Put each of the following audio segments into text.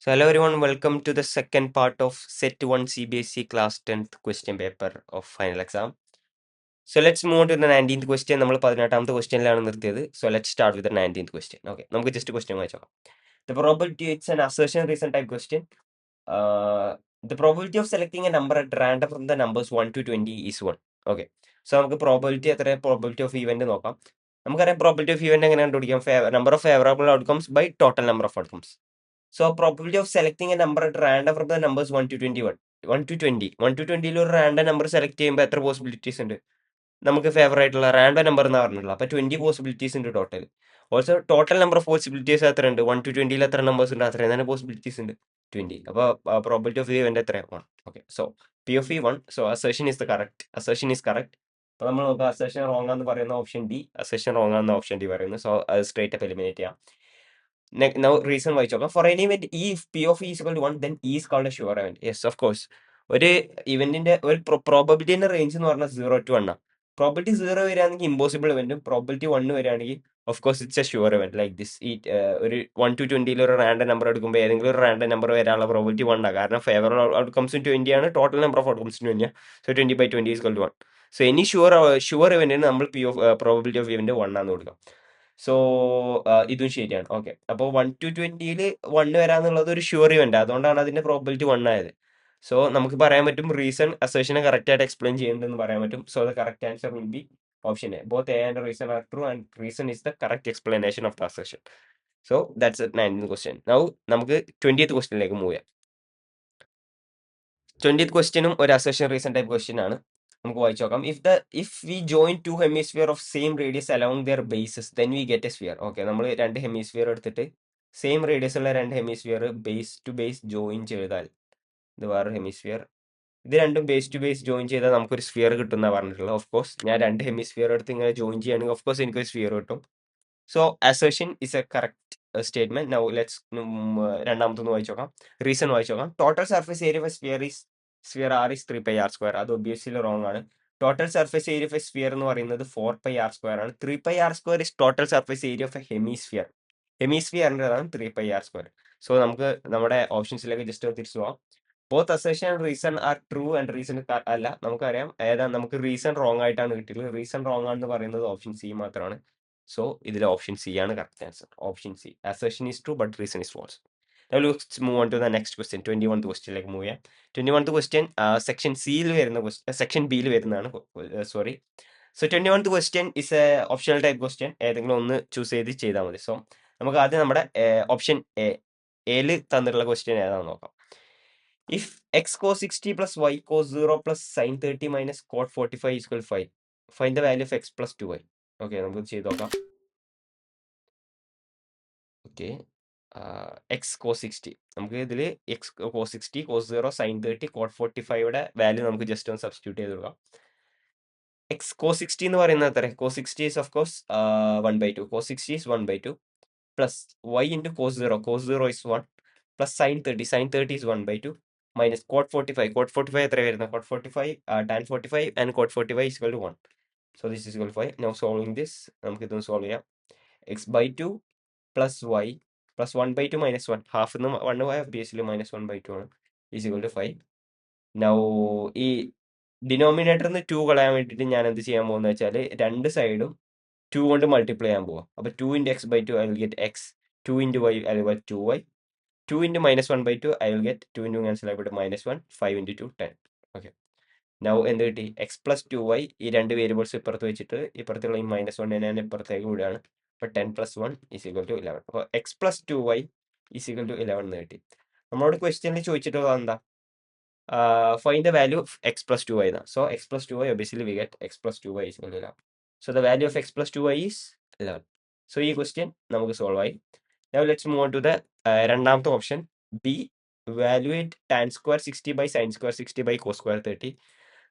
So hello everyone, welcome to the second part of Set 1 CBSE Class 10th question paper of final exam. So let's move on to the 19th question. നമ്മൾ 18ാമത്തെ ക്വസ്റ്റ്യനിലാണ് നിർത്തിയത്. So let's start with the 19th question. Okay, നമുക്ക് just question വായിച്ചു നോക്കാം. The probability, it's an assertion reason type question. Uh, the probability of selecting a number at random from the numbers 1 to 20 is 1. Okay. So നമുക്ക് probability എത്ര probability of event നോക്കാം. നമുക്കറിയാം probability of event എങ്ങനെ കണ്ടുപിടിക്കാം? Number of favorable outcomes by total number of outcomes. So probability of selecting a number at random from the numbers 1 to 21. 1 to 20. 1 to 20 ഒരു random number select ചെയ്യുമ്പോൾ എത്ര possibilities ഉണ്ട്? നമുക്ക് favour ആയിട്ടുള്ള random number എന്ന് പറഞ്ഞിട്ടുള്ളത്. അപ്പോൾ 20 പോസിബിലിറ്റീസ് ഉണ്ട് total. Also total number of possibilities എത്ര ഉണ്ട്? 1 to 20 എത്ര നമ്പേഴ്സ് ഉണ്ട്? അത്രയും തന്നെ പോസിബിലിറ്റീസ് ഉണ്ട്, 20. അപ്പോൾ പ്രോബിലിറ്റി ഓഫ് ഇവന്റ് എത്രയാണ്? 1. Okay, so P of E 1. So assertion is the correct. Assertion is correct. അപ്പോൾ നമ്മൾ നോക്കുക, അസേഷൻ റോങ് ആണെന്ന് പറയുന്ന ഓപ്ഷൻ ഡി, അസേഷൻ റോങ് ആണെന്ന ഓപ്ഷൻ ഡി പറയുന്നു. സോ അത് സ്ട്രേറ്റ് അപ്പ് എലിമിനേറ്റ് ചെയ്യാം. Now reason വായിച്ചു നോക്കാം. For any event E if P of E is equal to 1, then E is called a sure event. Yes, of course. ഒരു ഇവന്റിന്റെ ഒരു പ്രോബബിലിറ്റിന്റെ range എന്ന് പറഞ്ഞാൽ 0 to 1 ആണ്. പ്രോബിലിറ്റി 0 വരികയാണെങ്കിൽ ഇമ്പോസിബിൾ ഇവന്റും, പ്രോബിലിറ്റി 1 വരികയാണെങ്കിൽ of course it's A sure event like this. ഈ ഒരു 1 to 20 ഒരു റാൻഡം നമ്പർ എടുക്കുമ്പോൾ ഏതെങ്കിലും ഒരു റാൻഡം നമ്പർ വരാനുള്ള പ്രോബിലിറ്റി 1 ആണ്. കാരണം ഫേവറബിൾ ഔട്ട്കംസ് 20 ആണ്, ടോട്ടൽ നമ്പർ ഓഫ് ഔട്ട്കംസ് 20 ആണ്. So 20/20 is equal to 1. So any sure ഇവന്റിന് നമ്മൾ P of probability of event 1 ആണെന്ന് കൊടുക്കാം. സോ ഇതും ശരിയാണ്. ഓക്കെ, അപ്പോൾ 1 to 20യിൽ 1 വരാന്നുള്ളത് ഒരു ഷുവർ ഇവന്റ്, അതുകൊണ്ടാണ് അതിന്റെ പ്രോബിലിറ്റി 1 ആയത്. സോ നമുക്ക് പറയാൻ പറ്റും റീസൺ അസേഷനെ കറക്റ്റ് ആയിട്ട് എക്സ്പ്ലെയിൻ ചെയ്യുന്നുണ്ടെന്ന് പറയാൻ പറ്റും. So the correct answer will be option A. Both A and reason are true and reason is the correct explanation of the assertion. So that's 19th question. Now നമുക്ക് 20th ക്വസ്റ്റ്യനിലേക്ക് move ചെയ്യാം. 20th ക്വസ്റ്റ്യനും ഒരു assertion reason type question ആണ്. നമുക്ക് വായിച്ചു നോക്കാം. If we join two hemisphere of same radius along their bases then we get a sphere. Okay, നമ്മൾ രണ്ട് ഹെമിസ്ഫിയർ എടുത്തിട്ട് സെയിം റേഡിയസ് ഉള്ള രണ്ട് hemisphere base to base join ചെയ്താൽ, ഇത് വേറെ ഹെമിസ്ഫിയർ, ഇത് രണ്ടും ബേസ് ടു ബേസ് ജോയിൻ ചെയ്താൽ നമുക്കൊരു സ്ഫിയർ കിട്ടുന്ന പറഞ്ഞിട്ടുള്ളത്. ഓഫ് കോഴ്സ് ഞാൻ രണ്ട് ഹെമിസ്ഫിയർ എടുത്ത് ഇങ്ങനെ ജോയിൻ ചെയ്യുകയാണെങ്കിൽ ഓഫ് കോഴ്സ് എനിക്കൊരു സ്ഫിയർ കിട്ടും. So assertion is a correct statement. Now let's രണ്ടാമത്തൊന്ന് വായിച്ചു നോക്കാം. റീസൺ വായിച്ചു നോക്കാം. Total surface area of sphere R is 3πr². അത് ഒബിയസ്ലി റോങ് ആണ്. Total surface area of a sphere എന്ന് പറയുന്നത് 4πr² ആണ്. 3πr² is total surface area of a hemisphere. ഹെമിസ്ഫിയറിൻ്റെതാണ് 3πr². സോ നമുക്ക് നമ്മുടെ ഓപ്ഷൻസിലേക്ക് ജസ്റ്റ് തിരിച്ചു പോവാം. Both assertion and reason are true and reason അല്ല. നമുക്കറിയാം ഏതാ, നമുക്ക് റീസൺ റോങ് ആയിട്ടാണ് കിട്ടിയത്. റീസൺ റോങ് ആണെന്ന് പറയുന്നത് ഓപ്ഷൻ സി മാത്രമാണ്. സോ ഇതിൽ ഓപ്ഷൻ സി ആണ് correct answer. Option C, assertion is true but reason is false. Now let's move on to the next question. 21th ക്വസ്റ്റ്യനിലേക്ക് മൂവ് ചെയ്യാം. 21th ക്വസ്റ്റ്യൻ സെക്ഷൻ സിയിൽ വരുന്ന section ബിയിൽ വരുന്നതാണ്. Sorry. So 21th question is A optional type question. ഏതെങ്കിലും ഒന്ന് choose ചെയ്താൽ മതി. സോ നമുക്ക് ആദ്യം നമ്മുടെ ഓപ്ഷൻ എയിൽ തന്നിട്ടുള്ള ക്വസ്റ്റ്യൻ ഏതാണെന്ന് നോക്കാം. If X cos 60 plus Y cos 0 plus sine 30 minus cot 45 equal 5, find the value of X plus 2y. Okay, നമുക്ക് ചെയ്ത് നോക്കാം. ഓക്കെ, എക്സ് cos 60, നമുക്ക് ഇതിൽ X cos 60 cos 0 sin 30 cot 45യുടെ വാല്യൂ നമുക്ക് ജസ്റ്റ് ഒന്ന് സബ്സ്റ്റിറ്റ്യൂട്ട് ചെയ്ത് കൊടുക്കാം. എക്സ് cos 60 എന്ന് പറയുന്നത് എത്ര? cos 60 is of course 1/2. cos 60 is 1/2 plus y into cos 0 is 1 plus sin 30 is 1/2 minus cot 45 എത്ര വരുന്നത്? cot 45 tan 45 and cot 45 is equal to 1. So this is equal to 5. Now solving this, നമുക്ക് ഇതൊന്ന് solve ചെയ്യാം. x/2 plus y plus 1/2 minus 1, half നിന്ന് 1 പോയാൽ obviously minus 1/2 ആണ്, is equal to 5. Now ഈ ഡിനോമിനേറ്ററിൽ നിന്ന് 2 കളയാൻ വേണ്ടിയിട്ട് ഞാൻ എന്ത് ചെയ്യാൻ പോകുന്നത് വെച്ചാൽ രണ്ട് സൈഡും 2 കൊണ്ട് മൾട്ടിപ്ലൈ ചെയ്യാൻ പോവാം. അപ്പോൾ 2 into x/2 I will get x, 2 into y I will get 2y, 2 into minus 1/2 I will get 2 into cancel ആയിട്ട് -1, 5 into 2 10. ഓക്കെ, നൗ എന്ത് കിട്ടി? എക്സ് പ്ലസ് 2y, ഈ രണ്ട് വേരിയബിൾസ് ഇപ്പുറത്ത് വെച്ചിട്ട് ഇപ്പുറത്തുള്ള ഈ -1 ഞാൻ ഇപ്പുറത്തേക്ക് വിടുകയാണ്. അപ്പോൾ 10 + 1 ഈസ് ഈക്വൽ ടു 11. അപ്പോൾ X plus 2y is equal to 11 എന്ന് കിട്ടി. നമ്മളോട് ക്വസ്റ്റ്യനിൽ ചോദിച്ചിട്ടുള്ളത് എന്താ? Find the value of X plus 2y എന്നാണ്. So X plus 2y obviously we get X plus 2y is equal to 11. So the value of X plus 2y is 11. So ഈ question നമുക്ക് solve ആയി. Now let's move on to the രണ്ടാമത്തെ option B. Evaluate tan square 60 by sine square 60 by cos square 30.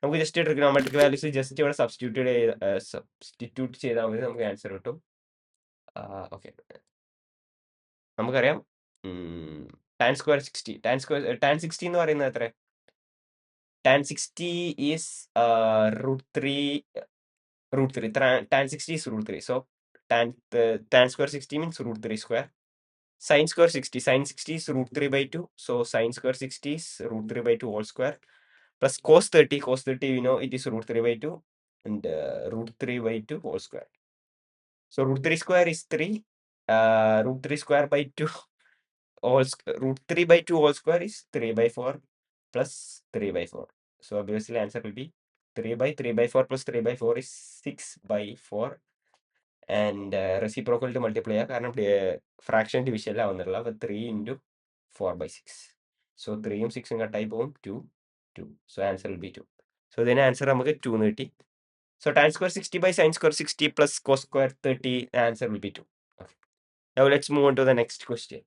നമുക്ക് just trigonometric values just ഇവിടെ substitute ചെയ്താൽ മതി, നമുക്ക് answer കിട്ടും. ഓക്കെ, നമുക്കറിയാം ടാൻ സ്ക്വയർ 60, ടാൻ 60 എന്ന് പറയുന്നത് എത്ര? Tan 60 is √3. tan 60 is √3. So tan square 60 means √3 square. Sine square 60. Sine 60 is root 3 by 2. So sine square 60 is root 3 by 2 whole square. Plus cos 30. Cos 30, you know, it is root 3 by 2. And root 3 by 2 whole square. So root 3 square is 3. Root 3 square by 2 root 3 by 2 whole square is 3 by 4 plus 3 by 4. So obviously answer will be 3 by 4 plus 3 by 4 is 6 by 4. And reciprocal to multiply കാരണം fraction ഡിവിഷനിലാണ് വന്നിട്ടുള്ളത് അപ്പോൾ 3 into 4/6. So 3യും 6ഉം കട്ടായി പോകും 2. So answer will be 2. So ഇതിന് answer നമുക്ക് 2 എന്ന് കിട്ടി. So tan square 60 by sin square 60 plus cos square 30, answer will be 2. Okay. Now let's move on to the next question.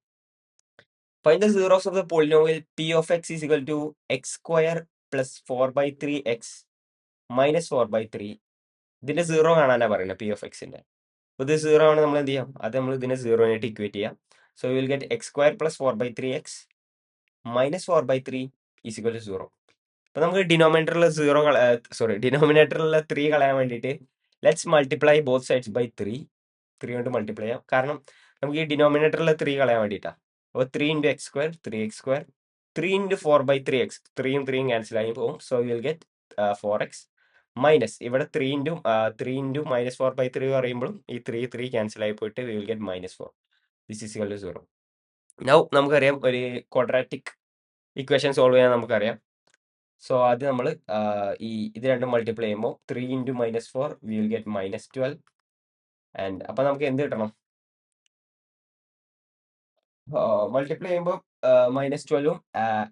Find the zeros of the polynomial p of x is equal to x square plus 4/3x minus 4/3. ഇതിന്റെ zero കാണാനാണ് പറയുന്നത് P of എക്സിന്റെ. അപ്പോൾ ഇത് zero ആണ്, നമ്മൾ എന്ത് ചെയ്യാം, അത് നമ്മൾ ഇതിനെ സീറോ ആയിട്ട് ഇക്വേറ്റ് ചെയ്യാം. So will get x square plus 4/3x minus 4/3 is equal to 0. അപ്പോൾ നമുക്ക് ഡിനോമിനേറ്ററിലെ ഡിനോമിനേറ്ററിലെ 3 കളയാൻ വേണ്ടിയിട്ട് let's multiply both sides by 3 കൊണ്ട് മൾട്ടിപ്ലൈ ചെയ്യാം. കാരണം നമുക്ക് ഈ ഡിനോമിനേറ്ററിലെ 3 കളയാൻ വേണ്ടിയിട്ടാണ്. അപ്പോൾ 3 into X square 3x square 3 into 4/3x 3യും 3യും ക്യാൻസൽ ആയി പോകും. So will get 4x minus ഇവിടെ 3 ഇൻറ്റു മൈനസ് 4/3 പറയുമ്പോഴും ഈ 3 ക്യാൻസൽ ആയി പോയിട്ട് we will get -4. This is equal to 0. Now നമുക്കറിയാം ഒരു ക്വാഡ്രാറ്റിക് ഇക്വേഷൻ സോൾവ് ചെയ്യാൻ നമുക്കറിയാം. സോ അത് നമ്മൾ ഇത് രണ്ടും മൾട്ടിപ്ലൈ ചെയ്യുമ്പോൾ 3 into -4 V will get -12. And അപ്പം നമുക്ക് എന്ത് കിട്ടണം, മൾട്ടിപ്ലൈ ചെയ്യുമ്പോൾ -12ഉം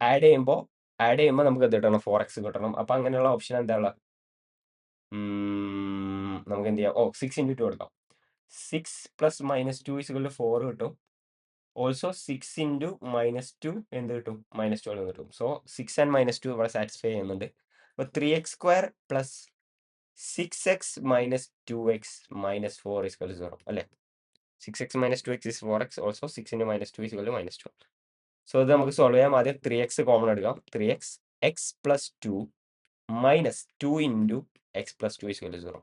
ആഡ് ചെയ്യുമ്പോൾ നമുക്ക് എന്ത് കിട്ടണം, 4x കിട്ടണം. അപ്പം അങ്ങനെയുള്ള ഓപ്ഷൻ എന്താ ഉള്ളത്, നമുക്ക് എന്ത് ചെയ്യാം, 6 ഇൻറ്റു 2 എടുക്കാം. 6 പ്ലസ് -2 ഈസ് ഇക്വൽ ടു 4 കിട്ടും. ഓൾസോ 6 ഇൻറ്റു -2 എന്ത് കിട്ടും, -12 കിട്ടും. സോ 6 ആൻഡ് -2 ഇവിടെ സാറ്റിസ്ഫൈ ചെയ്യുന്നുണ്ട്. അപ്പോൾ 3x square plus 6x minus 2x minus 4 is equal to 0 അല്ലേ. 6x minus 2x is 4x. Also 6 into -2 is equal to -12. So ഇത് നമുക്ക് സോൾവ് ചെയ്യാം. ആദ്യം 3x കോമൺ എടുക്കാം. 3x x plus 2 minus 2 into x plus 2 is equal to 0.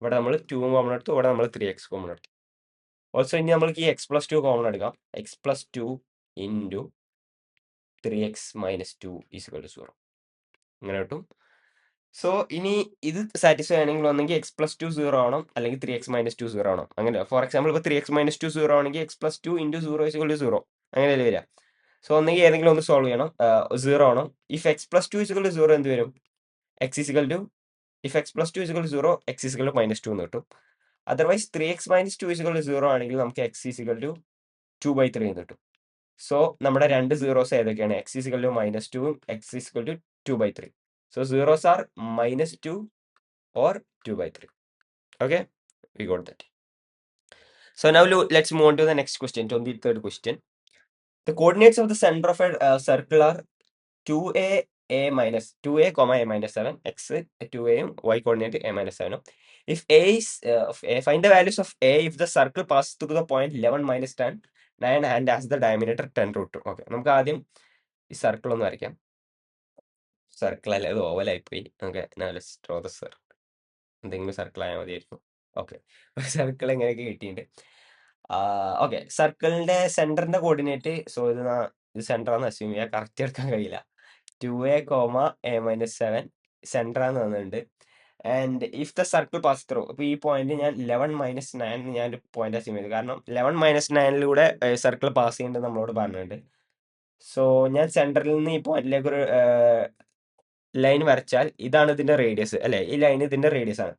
ഇവിടെ നമ്മൾ 2 common എടുത്തു, ഇവിടെ നമ്മൾ 3x കോമൺ എടുത്തു. ഓൾസോ ഇനി നമ്മൾക്ക് ഈ എക്സ് പ്ലസ് 2 കോമൺ എടുക്കാം. X plus 2 into 3x minus 2 is equal to 0 ഇങ്ങനെ കിട്ടും. സോ ഇനി ഇത് സാറ്റിസ്ഫൈ ആണെങ്കിൽ ഒന്നെങ്കിൽ എക്സ് പ്ലസ് 2 0 ആവണം, അല്ലെങ്കിൽ 3x മൈനസ് 2 0 ആവണം. അങ്ങനെ ഫോർ എക്സാമ്പിൾ ഇപ്പോൾ 3x മൈനസ് 2 0 ആണെങ്കിൽ x plus 2 into 0 is equal to 0 അങ്ങനെയല്ലേ വരിക. സോ ഒന്നെങ്കിൽ ഏതെങ്കിലും ഒന്ന് സോൾവ് ചെയ്യണം, 0 ആവണം. If x plus 2 is equal to 0 എന്ത് വരും, x is equal to if x plus 2 is equal to 0 x is equal to -2 എന്ന് കിട്ടും. Otherwise 3x minus 2 is equal to 0 ആണെങ്കിൽ നമുക്ക് എക്സ് ഈസ് ഇക്വൽ ടു 2/3 എന്ന് കിട്ടും. സോ നമ്മുടെ രണ്ട് സീറോസ് ഏതൊക്കെയാണ്, എക്സ് ഈസ് ഇക്വൽ ടു -2ഉം X is equal to 2/3. So zeros are -2 or 2/3. Okay, we got that. So now let's move on to the next question, 23rd question. The coordinates of the center of a circle are 2a, a minus 7, x 2a, y coordinate a minus 7. If a is find the values of a if the circle passes through the point 11 minus 10 9 and has the diameter 10√2. Okay, നമുക്ക് ആദ്യം ഈ circle ഒന്ന് വരയ്ക്കാം. Circle അല്ല, ഇത് oval ആയിപ്പോയി. Okay, now let's draw the circle. എന്തെങ്കിലും circle ആയാൽ മതിയായിരുന്നു. ഓക്കെ, സർക്കിൾ എങ്ങനെയൊക്കെ കിട്ടിയിട്ടുണ്ട്. ഓക്കെ, സർക്കിളിന്റെ സെന്ററിന്റെ കോർഡിനേറ്റ്, സോ ഇത് സെന്റർ ആണെന്ന് അസ്യൂം ചെയ്യാം, കറക്റ്റ് എടുക്കാൻ കഴിയില്ല. 2a, a-7 സെന്റർ ആണെന്ന് തന്നിട്ടുണ്ട്. And if the circle pass through, ഇപ്പോൾ ഈ പോയിന്റ് ഞാൻ 11 മൈനസ് 9 ഞാൻ ഒരു പോയിന്റ് അസ്യൂം ചെയ്തു, കാരണം 11 മൈനസ് 9 സർക്കിൾ പാസ് ചെയ്യുന്നുണ്ട് നമ്മളോട് പറഞ്ഞിട്ടുണ്ട്. സോ ഞാൻ സെന്ററിൽ നിന്ന് ഈ പോയിന്റിലേക്ക് ഒരു ലൈൻ വരച്ചാൽ ഇതാണ് ഇതിന്റെ റേഡിയസ് അല്ലെ, ഈ ലൈൻ ഇതിന്റെ റേഡിയസ് ആണ്.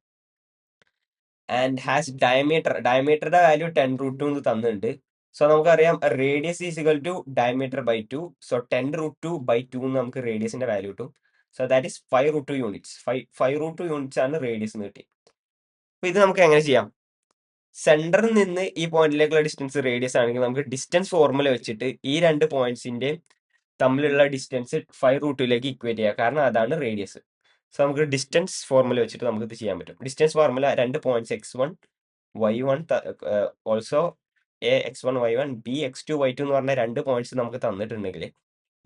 ആൻഡ് ഹാസ് ഡയമീറ്ററുടെ വാല്യൂ 10√2 എന്ന് തന്നിട്ടുണ്ട്. സോ നമുക്കറിയാം radius is equal to diameter by 2. So 10√2/2 എന്ന് നമുക്ക് റേഡിയസിന്റെ വാല്യൂ കിട്ടും. So that is 5√2 units. 5√2 units ആണ് റേഡിയസ് എന്ന് കിട്ടി. അപ്പൊ ഇത് നമുക്ക് എങ്ങനെ ചെയ്യാം, സെന്ററിൽ നിന്ന് ഈ പോയിന്റിലേക്കുള്ള ഡിസ്റ്റൻസ് റേഡിയസ് ആണെങ്കിൽ നമുക്ക് ഡിസ്റ്റൻസ് ഫോർമുല വെച്ചിട്ട് ഈ രണ്ട് പോയിന്റ്സിന്റെ തമ്മിലുള്ള ഡിസ്റ്റൻസ് 5√2ലേക്ക് ഇക്വേറ്റ് ചെയ്യാം, കാരണം അതാണ് റേഡിയസ്. സോ നമുക്ക് ഡിസ്റ്റൻസ് ഫോർമുല വെച്ചിട്ട് നമുക്ക് ഇത് ചെയ്യാൻ പറ്റും. ഡിസ്റ്റൻസ് ഫോർമുല രണ്ട് points x1 y1 also a(x1 y1) b(x2 y2) എന്ന് പറഞ്ഞ രണ്ട് പോയിന്റ്സ് നമുക്ക് തന്നിട്ടുണ്ടെങ്കിൽ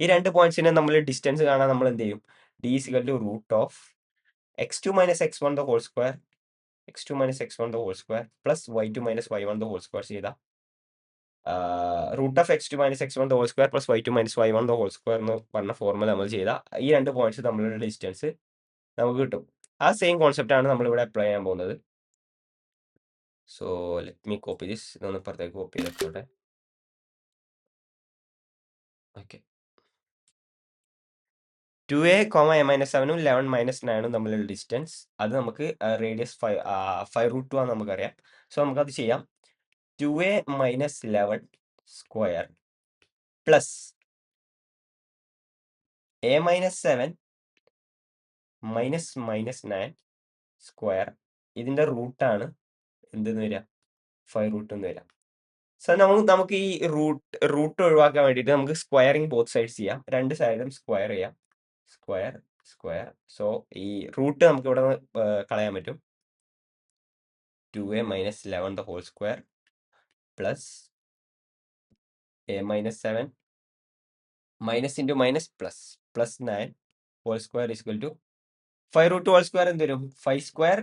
ഈ രണ്ട് പോയിന്റ്സിനെ നമ്മൾ ഡിസ്റ്റൻസ് കാണാൻ നമ്മൾ എന്ത് ചെയ്യും, d is equal to root of x2 minus x1 the whole square plus y2 minus y1 the whole square ചെയ്താൽ root of x2 - x1 the whole square plus y2 - y1 the whole square എന്ന് പറഞ്ഞ formula നമ്മൾ ചെയ്ത ഈ രണ്ട് points തമ്മിലുള്ള distance നമുക്ക് കിട്ടും. ആ സെയിം കോൺസെപ്റ്റ് ആണ് നമ്മൾ ഇവിടെ അപ്ലൈ ചെയ്യാൻ പോകുന്നത്. So let me copy this. ഇതൊന്ന് ഇപ്പുറത്തേക്ക് കോപ്പി ചെയ്തെടുത്തോട്ടെ. ഓക്കെ. 2a, a-7 11 - 9 തമ്മിലുള്ള ഡിസ്റ്റൻസ് അത് നമുക്ക് റേഡിയസ് 5√2 ആണെന്ന് നമുക്കറിയാം. സോ നമുക്കത് ചെയ്യാം. 2a - 11 square plus a - 7 -9 square. ഇതിന്റെ റൂട്ടാണ് എന്തെന്ന് വരിക, 5√2 എന്ന് വരിക. സോ നമുക്ക് ഈ റൂട്ട് ഒഴിവാക്കാൻ വേണ്ടിയിട്ട് നമുക്ക് സ്ക്വയറിങ് ബോത്ത് സൈഡ്സ് ചെയ്യാം. രണ്ട് സൈഡും സ്ക്വയർ ചെയ്യാം. Square square. സോ ഈ റൂട്ട് നമുക്ക് ഇവിടെ കളയാൻ പറ്റും. 2a - 11 the whole square plus a - 7 minus into minus plus 9 whole square is equal to 5√2 whole square എന്ത് വരും? 5 square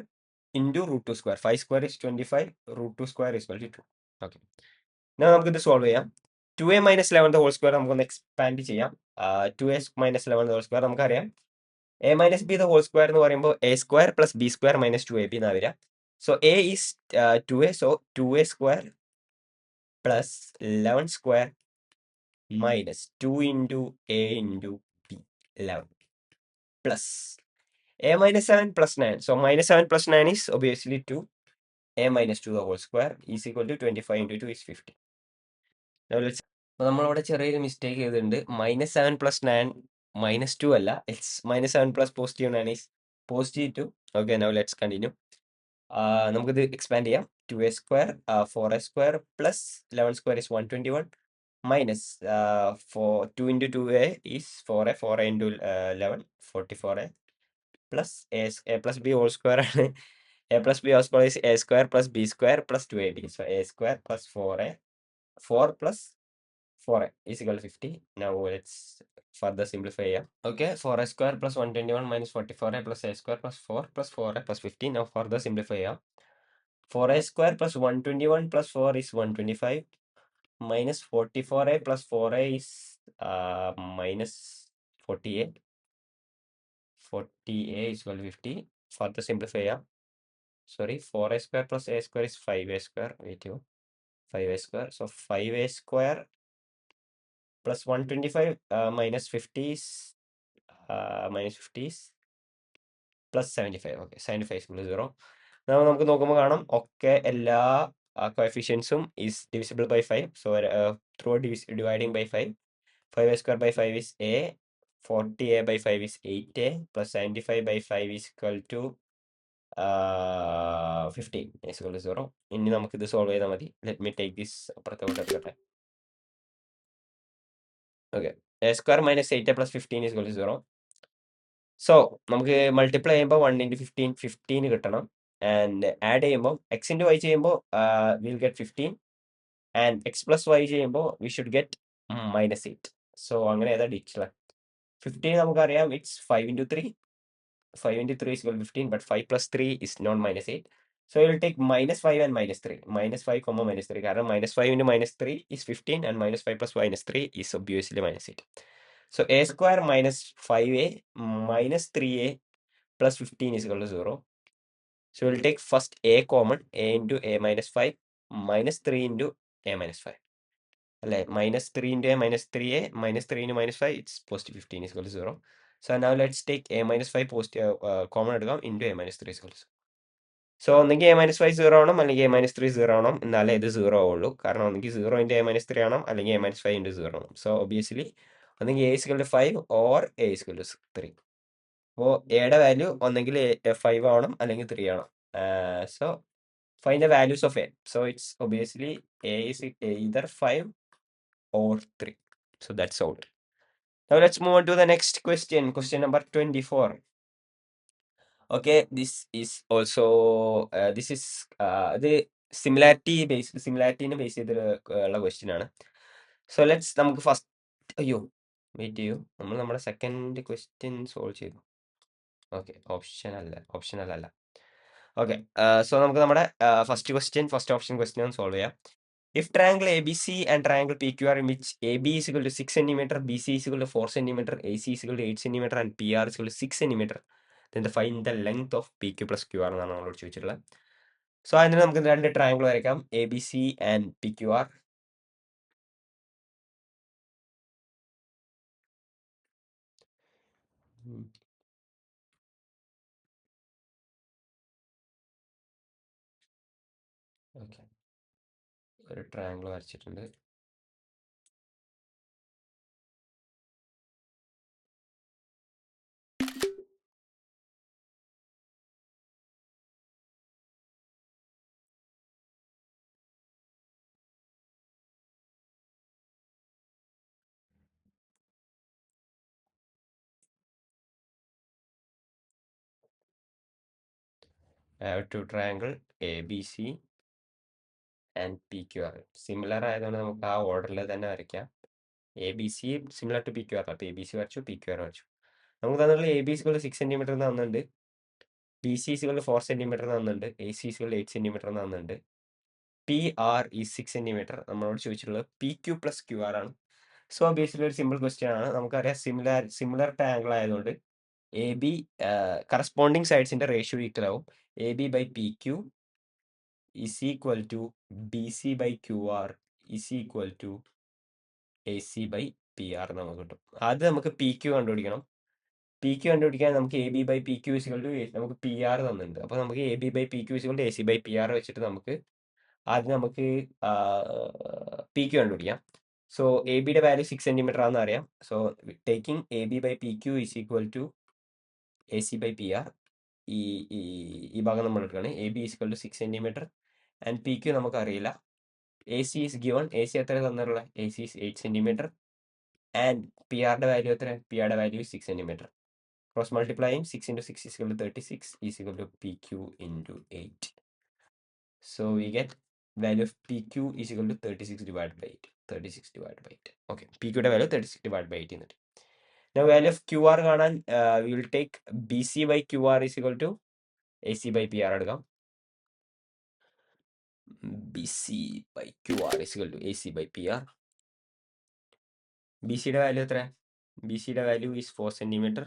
into √2 square. 5 square is 25. √2 square is equal to 2. Okay. നമുക്കിത് solve ചെയ്യാം. 2a - 11 the whole square നമുക്കൊന്ന് expand ചെയ്യാം. 2a - 11 the whole square നമുക്കറിയാം. a - b the whole square എന്ന് പറയുമ്പോൾ a square plus b square minus 2ab എന്നാ വരിക. So a is 2a. So 2a square plus 11 square minus 2 into a into b 11 plus a - 7 plus 9. So -7 plus 9 is obviously 2. a - 2 the whole square is equal to 25 into 2 is 50. Now let's. അപ്പോൾ നമ്മളിവിടെ ചെറിയൊരു mistake ചെയ്തിട്ടുണ്ട്. -7 plus 9 -2 അല്ല, it's -7 plus positive 9 is positive 2. Okay, now let's continue. നമുക്കിത് expand ചെയ്യാം. 2a square 4a square plus 11 square is 121 minus 2 into 2a is 4a. 4a into 11 44a plus a plus b whole square ആണ്. a plus b whole square is a square plus b square plus 2ab. So a square plus 4a 4 plus 4a is equal to 50. Now let's further simplify here. Okay, 4a square plus 121 minus 44a plus a square plus 4 plus 4a plus 50. Now further simplify here. 4a square plus 121 plus 4 is 125 minus 44a plus 4a is minus 48. 40a is equal to 50. Further simplify here. Sorry, 4a square plus a square is 5a square. Wait you. 5a square. So 5a square plus 125 minus 50 is plus 75. Okay, 75 is equal to 0. നമുക്ക് നോക്കുമ്പോൾ കാണാം ഒക്കെ എല്ലാ കോഎഫിഷ്യൻസും is divisible by 5. So through dividing by 5. 5a square by 5 is a. 40a by 5 is 8a plus 75 by 5 is equal to 15 is equal to 0. ഇനി നമുക്കിത് solve ചെയ്താൽ മതി. Let me take this അപ്പുറത്തോട്ട് എടുക്കട്ടെ. Okay, a square minus 8a plus 15 is equal to 0. So നമുക്ക് multiply ചെയ്യുമ്പോൾ 1 into 15 15 കിട്ടണം. And add ചെയ്യുമ്പോൾ എക്സ് ഇൻറ്റു വൈ ചെയ്യുമ്പോൾ will get 15 and x plus y ചെയ്യുമ്പോൾ വി ഷുഡ് ഗെറ്റ് -8. സോ അങ്ങനെ ഏതാ ഡിജിറ്റൽ 15 നമുക്കറിയാം, it's 5 into 3. 5 into 3 is equal to 15, but 5 plus 3 is not -8. So you will take -5 and -3. -5, -3. കാരണം -5 into -3 is 15 and -5 plus -3 is obviously -8. So a square minus 5a minus 3a plus 15 is equal to 0. So we'll take first a common, a into a minus 5 minus 3 into a minus 5. അല്ലേ, -3 into a minus 3a minus 3 into -5 it's positive 15 is equal to 0. So now let's take a minus 5 positive common എടുക്കാം into a minus 3 is equal to 0. So ഒന്നെങ്കിൽ a minus 5 0 ആവണം അല്ലെങ്കിൽ a minus 3 0 ആവണം, എന്നാലേ ഇത് 0 ആവുള്ളൂ. കാരണം ഒന്നെങ്കിൽ 0 into a minus 3 ആവണം അല്ലെങ്കിൽ a minus 5 into 0 ആവണം. സോ ഒബിയസ്ലി ഒന്നെങ്കിൽ a is equal to 5 or a is equal to 3. അപ്പോൾ എയുടെ വാല്യൂ ഒന്നെങ്കിൽ 5 ആവണം അല്ലെങ്കിൽ 3 ആവണം. So find the values of a. So it's obviously a is either 5 or 3. So that's all. Now let's move on to the next question. Question number 24. Okay, this is also this is the similarity base ചെയ്തിട്ടുള്ള question ആണ്. So let's നമുക്ക് first wait ചെയ്യൂ, നമ്മൾ നമ്മുടെ second question solve ചെയ്തു. Okay, option അല്ല. Okay, so നമുക്ക് നമ്മുടെ ഫസ്റ്റ് ഓപ്ഷൻ ക്വസ്റ്റ്യൻ സോൾവ് ചെയ്യാം. If triangle ABC and triangle PQR in which AB is equal to 6 centimeter, BC is equal to 4 centimeter, AC is equal to 8 centimeter, and PR is equal to 6 centimeter, then find the length of PQ plus QR എന്നാണ് നമ്മളോട് ചോദിച്ചിട്ടുള്ളത്. So അതിന് നമുക്ക് രണ്ട് triangle വരയ്ക്കാം, ABC and PQR. Okay, ഒരു triangle വരച്ചിട്ടുണ്ട്. I have two triangle ABC and PQR. Similar ആയതുകൊണ്ട് നമുക്ക് ആ ഓർഡറിൽ തന്നെ വരയ്ക്കാം. ABC സിമിലർ ടു PQR, അപ്പോൾ ABC വരച്ചു, PQR വരച്ചു. നമുക്ക് തന്നിട്ടുള്ള AB is equal to 6 centimeter എന്ന് തന്നിട്ടുണ്ട്, BC is equal to 4 centimeter എന്ന് തന്നിട്ടുണ്ട്, AC is equal to 8 centimeter എന്ന് തന്നിട്ടുണ്ട്. PR is 6 centimeter. നമ്മളോട് ചോദിച്ചിട്ടുള്ളത് PQ plus QR ആണ്. സോ ബേസിക്കലി ഒരു സിമ്പിൾ ക്വസ്റ്റ്യൻ ആണ്. നമുക്കറിയാം സിമിലർ ട്രയാങ്കിൾ ആയതുകൊണ്ട് AB കറസ്പോണ്ടിങ് സൈഡ്സിന്റെ റേഷ്യോ ഈക്വൽ ആവും. AB by PQ is equal to BC by QR is equal to AC by PR നമുക്ക് കിട്ടും. ആദ്യം നമുക്ക് PQ കണ്ടുപിടിക്കണം. PQ കണ്ടുപിടിക്കാൻ നമുക്ക് AB by PQ is equal to നമുക്ക് PR തന്നിട്ടുണ്ട്. അപ്പോൾ നമുക്ക് AB by PQ is equal to AC by PR വെച്ചിട്ട് നമുക്ക് ആദ്യം നമുക്ക് PQ കണ്ടുപിടിക്കാം. സോ ABയുടെ വാല്യൂ 6 centimeter ആണെന്ന് അറിയാം. So taking AB by PQ is equal to AC by PR. ഈ ഭാഗം നമ്മൾ എടുക്കുകയാണ്. AB is equal to 6 centimeter and PQ നമുക്ക് അറിയില്ല. AC is given. AC എത്ര തന്നിട്ടുള്ള? AC is 8 centimeter and PRയുടെ വാല്യൂ എത്ര? PRയുടെ value 6 centimeter. Cross multiplying 6 into 6 is equal to 36 is equal to PQ into 8. So we get value of PQ is equal to 36 divided by 8. 36 divided by 8. Okay, PQയുടെ value 36 divided by 8 എന്നിട്ട്. Now value of QR കാണാൻ we will take BC by QR is equal to AC by PR എടുക്കാം. BC by QR is equal to AC by PR. BCയുടെ value എത്ര? BCയുടെ value is 4 centimeter.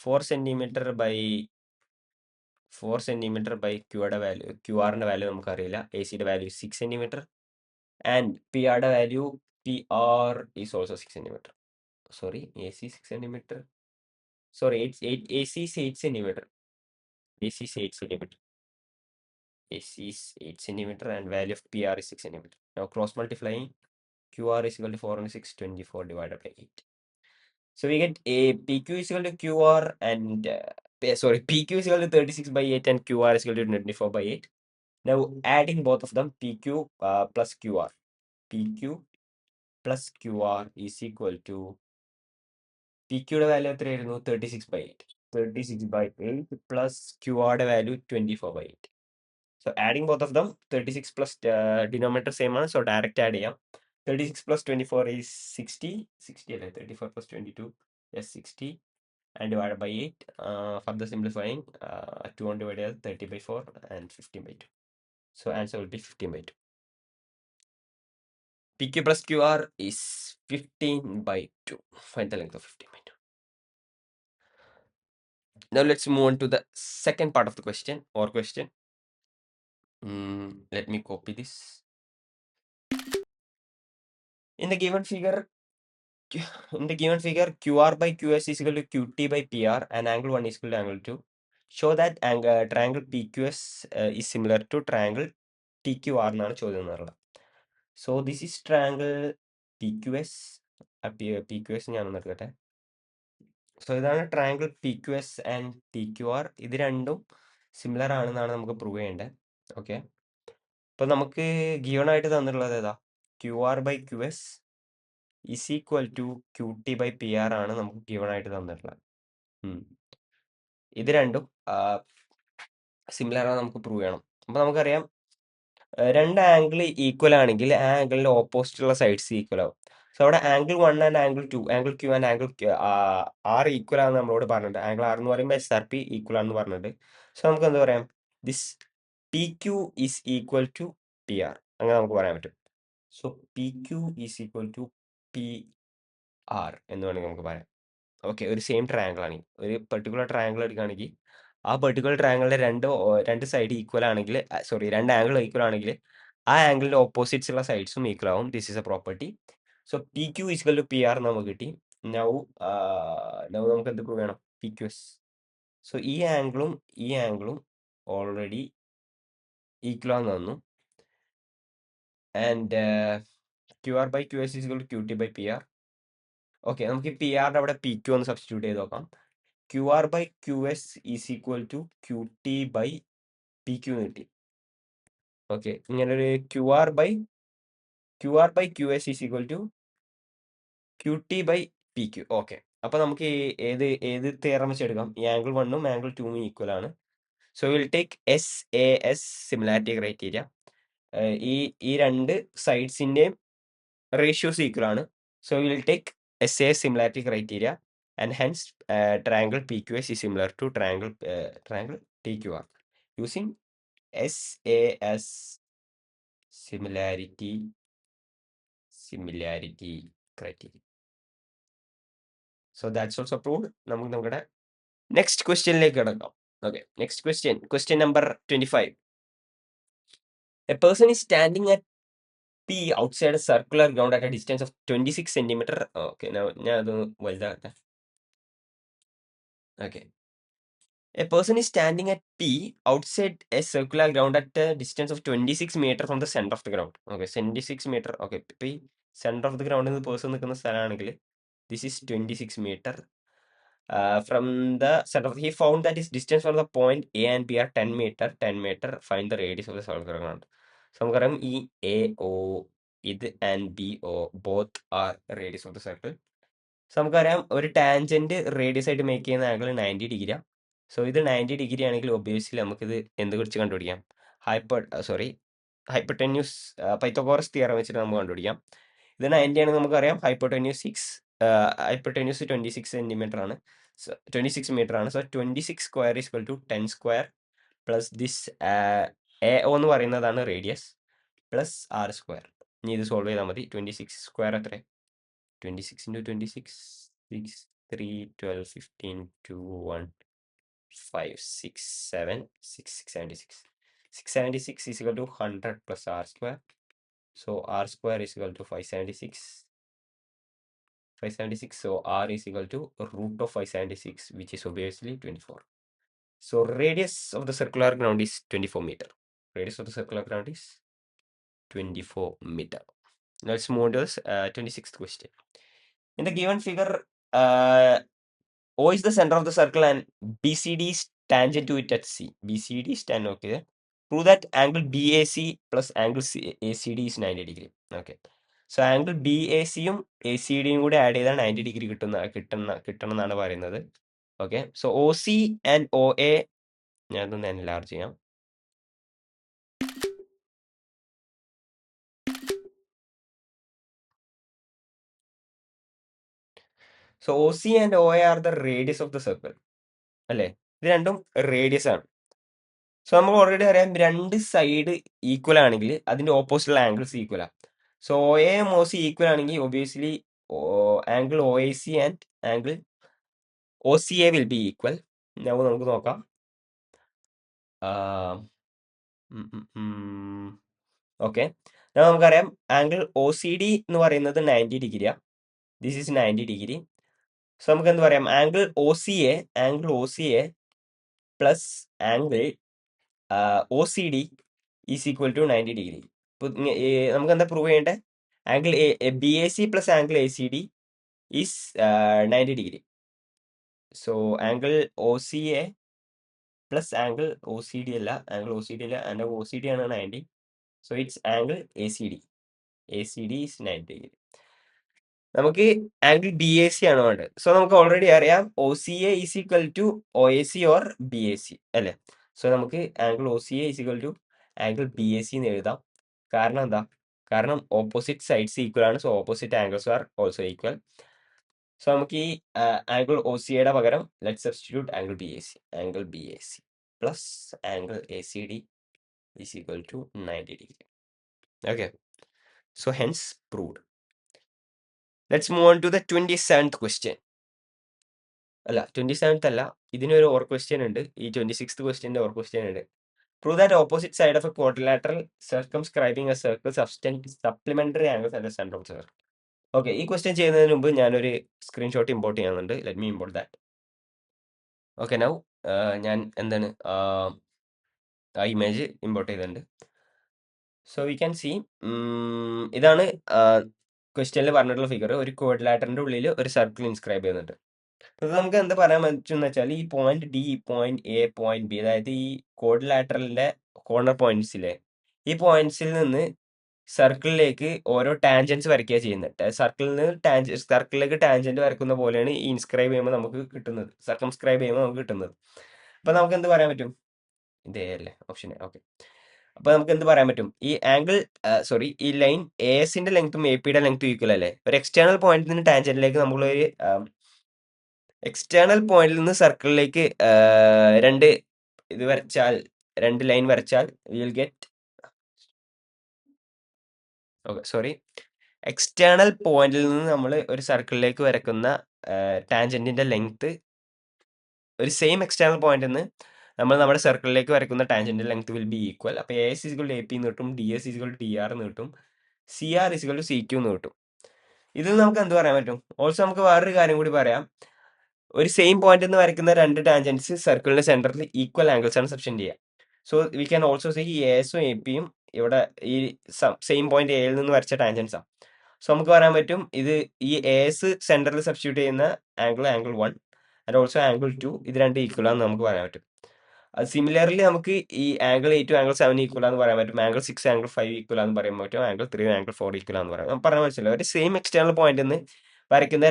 4 centimeter by QRയുടെ value, QRന്റെ value നമുക്കറിയില്ല. ACയുടെ value 6 centimeter and PRയുടെ value PR is also 6 centimeter. Sorry, AC 6 centimeter. Sorry, AC is 8 centimeter. AC is 8 centimeter. AC is 8 centimeter and value of PR is 6 centimeter. Now cross multiplying QR is equal to 4 and 6, 24 divided by 8. So we get a PQ is equal to QR and PQ is equal to 36 by 8 and QR is equal to 24 by 8. Now adding both of them, PQ plus QR. PQ plus QR is equal to PQയുടെ value എത്രയായിരുന്നു? 36 by 8. 36 by 8 plus QRയുടെ value 24 by 8. So adding both of them, 36 plus denominator same ആണ്. So direct add ചെയ്യാം. 36 plus 24 is 60. 60 അല്ലേ? 34 plus 22 is 60 and divided by 8. Further simplifying, 2 on divided 30 by 4 and 15 by 2. So answer will be 15 by 2. PQ plus QR is 15 by 2. Find the length of 15 by 2. Now let's move on to the second part of the question or question. Let me copy this. In the given figure, QR by QS is equal to QT by PR and angle 1 is equal to angle 2. Show that triangle PQS is similar to triangle TQR എന്നാണ് ചോദ്യം എന്നുള്ളത്. So this is triangle PQS. PQS ഞാനൊന്ന് എടുക്കട്ടെ. So ഇതാണ് triangle PQS and TQR. ഇത് രണ്ടും similar ആണെന്നാണ് നമുക്ക് പ്രൂവ് ചെയ്യേണ്ടത്. ഓക്കെ, അപ്പോൾ നമുക്ക് ഗിവൺ ആയിട്ട് തന്നിട്ടുള്ളത് ഏതാ? QR by QS is equal to QT by PR ആണ് നമുക്ക് ഗിവൺ ആയിട്ട് തന്നിട്ടുള്ളത്. ഇത് രണ്ടും സിമിലർ ആണ് നമുക്ക് പ്രൂവ് ചെയ്യണം. അപ്പോൾ നമുക്കറിയാം രണ്ട് ആംഗിൾ ഈക്വൽ ആണെങ്കിൽ ആ ആംഗിളിന്റെ ഓപ്പോസിറ്റ് ഉള്ള സൈഡ്സ് ഈക്വൽ ആവും. സോ അവിടെ angle 1 and angle 2, angle Q and angle R equal ആണെന്ന് നമ്മളോട് പറഞ്ഞിട്ടുണ്ട്. ആംഗിൾ R എന്ന് പറയുമ്പോൾ SRP ഈക്വൽ ആണെന്ന് പറഞ്ഞിട്ടുണ്ട്. സോ നമുക്ക് എന്താ പറയാം? This PQ is equal to PR. അങ്ങനെ നമുക്ക് പറയാൻ പറ്റും. So p q is equal to p r എന്ന് വേണമെങ്കിൽ നമുക്ക് പറയാം. ഓക്കെ, ഒരു സെയിം ട്രയാങ്കിൾ ആണ്. ഒരു പെർട്ടിക്കുലർ ട്രയാങ്കിൾ എടുക്കുകയാണെങ്കിൽ ആ പെർട്ടിക്കുലർ ട്രയാങ്കിളിന്റെ രണ്ട് സൈഡ് ഈക്വൽ ആണെങ്കിൽ, സോറി, രണ്ട് ആംഗിൾ ഈക്വൽ ആണെങ്കിൽ ആ ആംഗിളിന്റെ ഓപ്പോസിറ്റ്സ് ഉള്ള സൈഡ്സും ഈക്വൽ ആവും. This is a property. So p q equal to p r നമുക്ക് കിട്ടി. നൗ നമുക്ക് എന്ത് പ്രൂവ് ചെയ്യണം? P Q S. സോ ഈ ആംഗിളും ഓൾറെഡി ഈക്വൽ ആണെന്ന് തന്നു. And Q R by Q S equal to Q T by P R. Okay, നമുക്ക് പി ആറിന്റെ അവിടെ പി ക്യു ഒന്ന് സബ്സ്റ്റിറ്റ്യൂട്ട് ചെയ്ത് നോക്കാം. Q R by Q S is equal to Q T by P Q എന്ന് കിട്ടി. Okay, ഇങ്ങനെ ഒരു Q R by Q S is equal to Q T by P Q. Okay, അപ്പൊ നമുക്ക് ഏത് തിയറം വെച്ച് എടുക്കാം? ഈ ആംഗിൾ 1ഉം ആംഗിൾ 2ഉം ഈക്വൽ ആണ്. So will take S A S similarity criteria. ഈ രണ്ട് സൈഡ്സിന്റെയും റേഷ്യോസ് ഈക്വൽ ആണ്. So will take S A similarity criteria and hence triangle P Q S is similar to triangle T Q R using S A S similarity criteria. So that's also proved. നമുക്ക് നമ്മുടെ next ക്വസ്റ്റ്യനിലേക്ക് കിടക്കാം. Okay, next question number 25. A person is standing at P outside a circular ground at a distance of 26 centimeter. Okay, ഞാൻ അത് വലുതാകട്ടെ. Okay, a person is standing at P outside a circular ground at a distance of 26 meter from the center of the ground. Okay, 26 meter. Okay, ഇപ്പൊ ഈ centre of the ഗ്രൗണ്ടിൽ നിന്ന് person നിൽക്കുന്ന സ്ഥലമാണെങ്കിൽ this is 26 meter. From the center, he found that his distance from the point A and B are 10 meter. Find the radius of the circular ground. So നമുക്കറിയാം ഈ A O ഇത് and B O both are radius of the circle. So നമുക്കറിയാം ഒരു tangent radius ആയിട്ട് make ചെയ്യുന്ന angle 90 ഡിഗ്രിയാണ്. So ഇത് 90 degree ആണെങ്കിൽ ഒബ്വിയസ്ലി നമുക്കിത് എന്ത് കുറിച്ച് കണ്ടുപിടിക്കാം? ഹൈപ്പോടെന്യൂസ് പൈത്തഗോറസ് തിയറം വെച്ചിട്ട് നമുക്ക് കണ്ടുപിടിക്കാം. ഇത് 90 ആണെങ്കിൽ നമുക്കറിയാം ഹൈപ്പോടെന്യൂസ് 26 സെന്റിമീറ്റർ ആണ്. 26 മീറ്റർ ആണ്. So 26 square is equal to 10 square plus this A O എന്ന് പറയുന്നതാണ് റേഡിയസ് പ്ലസ് ആർ സ്ക്വയർ. ഇനി ഇത് സോൾവ് ചെയ്താൽ മതി. 26 സ്ക്വയർ എത്ര? 26 into 26, 6, 3, 12, 15, 2, 1, 5, 6, 7, 6, 676. 676 is equal to 100 plus r square. So r square is equal to 576. So r is equal to root of 576, which is obviously 24. So radius of the circular ground is 24 meter. Radius of the circular ground is 24 meter. Let's move on to this 26th question. In the given figure, O is the center of the circle and BCD is tangent to it at C. BCD is tangent, okay. Prove that angle BAC plus angle ACD is 90 degree. Okay. So angle BAC യും ACD യും കൂടി add ചെയ്താൽ 90 degree കിട്ടണം എന്നാണ് പറയുന്നത്. Okay, so OC and OA ഞാൻ ഇതൊന്ന് enlarge ചെയ്യാം. So OC and OA are the radius of the circle അല്ലേ? ഇത് രണ്ടും റേഡിയസ് ആണ്. സോ നമുക്ക് ഓൾറെഡി അറിയാം രണ്ട് സൈഡ് ഈക്വൽ ആണെങ്കിൽ അതിന്റെ ഓപ്പോസിറ്റ് ആംഗിൾസ് ഈക്വൽ ആണ്. സോ ഒ എയും ഒ സി ഈക്വൽ ആണെങ്കിൽ obviously angle O A C and angle O C A will be equal. നമുക്ക് നോക്കാം. ഓക്കെ, നമുക്കറിയാം ആംഗിൾ ഒ സി ഡി എന്ന് പറയുന്നത് 90 ഡിഗ്രിയാണ്. This is 90 degree. സോ നമുക്ക് എന്ത് പറയാം? Angle O C A plus angle O C D is equal to 90 degree. ഇപ്പൊ നമുക്ക് എന്താ പ്രൂവ് ചെയ്യേണ്ടത്? Angle B A C plus angle A C D is 90 degree. So angle O C A plus angle O C D അല്ല, angle O C D അല്ല, and O C D ആണ് 90. So it's angle A C D. A C D is 90 degree. നമുക്ക് angle B A C ആണ് വേണ്ടത്. So നമുക്ക് already അറിയാം O C A is equal to O A C or B A C അല്ലേ? So നമുക്ക് angle O C A is equal to angle B A C എന്ന് എഴുതാം. കാരണം എന്താ? കാരണം ഓപ്പോസിറ്റ് സൈഡ്സ് ഈക്വൽ ആണ്. So opposite angles are also equal. So നമുക്ക് ഈ ആംഗിൾ ഒ സി എയുടെ പകരം let substitute angle B A C. Angle B A C plus angle A C D is equal to 90 degree. Okay, so hence proved. Let's move on to the 27th question. അല്ല 27th അല്ല, ഇതിനൊരു or question ഉണ്ട്. ഈ 26th ക്വസ്റ്റ്യൻ്റെ or question ഉണ്ട്. Prove that opposite side of a quadrilateral circumscribing a circle supplementary angles at the center of the circle. Okay, ഈ question ചെയ്യുന്നതിന് മുമ്പ് ഞാനൊരു സ്ക്രീൻഷോട്ട് ഇമ്പോർട്ട് ചെയ്യുന്നുണ്ട്. Let me import that. Okay, now ഞാൻ എന്താണ് ആ image import ചെയ്തിട്ടുണ്ട്. സോ വി ക്യാൻ സീ, ഇതാണ് ക്വസ്റ്റ്യനിൽ പറഞ്ഞിട്ടുള്ള ഫിഗർ. ഒരു ക്വാഡ്രിലാറ്ററിന്റെ ഉള്ളിൽ ഒരു സർക്കിൾ ഇൻസ്ക്രൈബ് ചെയ്യുന്നുണ്ട്. അത് നമുക്ക് എന്ത് പറയാൻ പറ്റുമെന്ന് വെച്ചാൽ, ഈ point D, point A, point B, അതായത് ഈ ക്വാഡ്രിലാറ്ററലിന്റെ കോർണർ പോയിന്റ്സിലെ ഈ പോയിന്റ്സിൽ നിന്ന് സർക്കിളിലേക്ക് ഓരോ ടാൻജൻസ് വരയ്ക്കുക ചെയ്യുന്നത്. സർക്കിളിലേക്ക് ടാൻജന്റ് വരക്കുന്ന പോലെയാണ് ഈ ഇൻസ്ക്രൈബ് ചെയ്യുമ്പോൾ നമുക്ക് കിട്ടുന്നത്, സർക്കംസ്ക്രൈബ് ചെയ്യുമ്പോൾ നമുക്ക് കിട്ടുന്നത്. അപ്പൊ നമുക്ക് എന്ത് പറയാൻ പറ്റും? ഇതേ അല്ലേ ഓപ്ഷൻ? ഓക്കെ, അപ്പൊ നമുക്ക് എന്ത് പറയാൻ പറ്റും? ഈ ആംഗിൾ ഈ ലൈൻ എ എസിന്റെ ലെങ്ത്തും എ പിയുടെ ലെങ്ത്തും ഈക്വൽ അല്ലേ? ഒരു എക്സ്റ്റേണൽ പോയിന്റിൽ നിന്ന് ടാൻജന്റിലേക്ക് നമ്മളൊരു എക്സ്റ്റേണൽ പോയിന്റിൽ നിന്ന് സർക്കിളിലേക്ക് രണ്ട് ഇത് വരച്ചാൽ, രണ്ട് ലൈൻ വരച്ചാൽ വിൽ ഗെറ്റ്, ഓക്കെ എക്സ്റ്റേണൽ പോയിന്റിൽ നിന്ന് നമ്മൾ ഒരു സർക്കിളിലേക്ക് വരക്കുന്ന ടാൻജന്റിന്റെ ലെങ്ത്, ഒരു സെയിം എക്സ്റ്റേണൽ പോയിന്റിൽ നിന്ന് നമ്മൾ നമ്മുടെ സർക്കിളിലേക്ക് വരക്കുന്ന ടാൻജന്റിന്റെ ലെങ്ത് വിൽ ബി ഈക്വൽ. അപ്പോൾ A S equal to A P എന്ന് കിട്ടും, D S equal to D R എന്ന് കിട്ടും, C R equal to C Q എന്ന് കിട്ടും. ഇതിൽ നമുക്ക് എന്ത് പറയാൻ പറ്റും? ഓൾസോ നമുക്ക് വേറൊരു കാര്യം കൂടി പറയാം. ഒരു സെയിം പോയിന്റ് നിന്ന് വരയ്ക്കുന്ന രണ്ട് ടാൻജൻസ് സർക്കിളിന്റെ സെന്ററിൽ ഈക്വൽ ആംഗിൾസ് ആണ് സബ്സ്റ്റെൻഡ് ചെയ്യുക. So we can also say ഈ എ എസും എ പിയും ഇവിടെ ഈ സെയിം പോയിന്റ് എയിൽ നിന്ന് വരച്ച ടാൻജൻസ് ആണ്. സോ നമുക്ക് പറയാൻ പറ്റും, ഇത് ഈ എ എസ് സെന്ററിൽ സബ്സ്റ്റിറ്റ്യൂട്ട് ചെയ്യുന്ന ആംഗിൾ 1 ആൻഡ് ഓൾസോ ആംഗിൾ 2, ഇത് രണ്ട് ഈക്വൽ ആണെന്ന് നമുക്ക് പറയാൻ പറ്റും. അത് സിമിലർലി നമുക്ക് ഈ ആംഗിൾ 8 ആംഗിൾ 7 ഈക്വൽ ആണെന്ന് പറയാൻ പറ്റും, ആംഗിൾ 6 ആംഗിൾ 5 ഈക്വൽ ആണെന്ന് പറയാൻ പറ്റും, ആംഗിൾ 3 ആംഗിൾ 4 ഈക്വൽ ആണെന്ന് പറയാം. പറയാൻ മനസ്സിലായി? ഒരു സെയിം എക്സ്റ്റേണൽ പോയിന്റ് നിന്ന് വരയ്ക്കുന്ന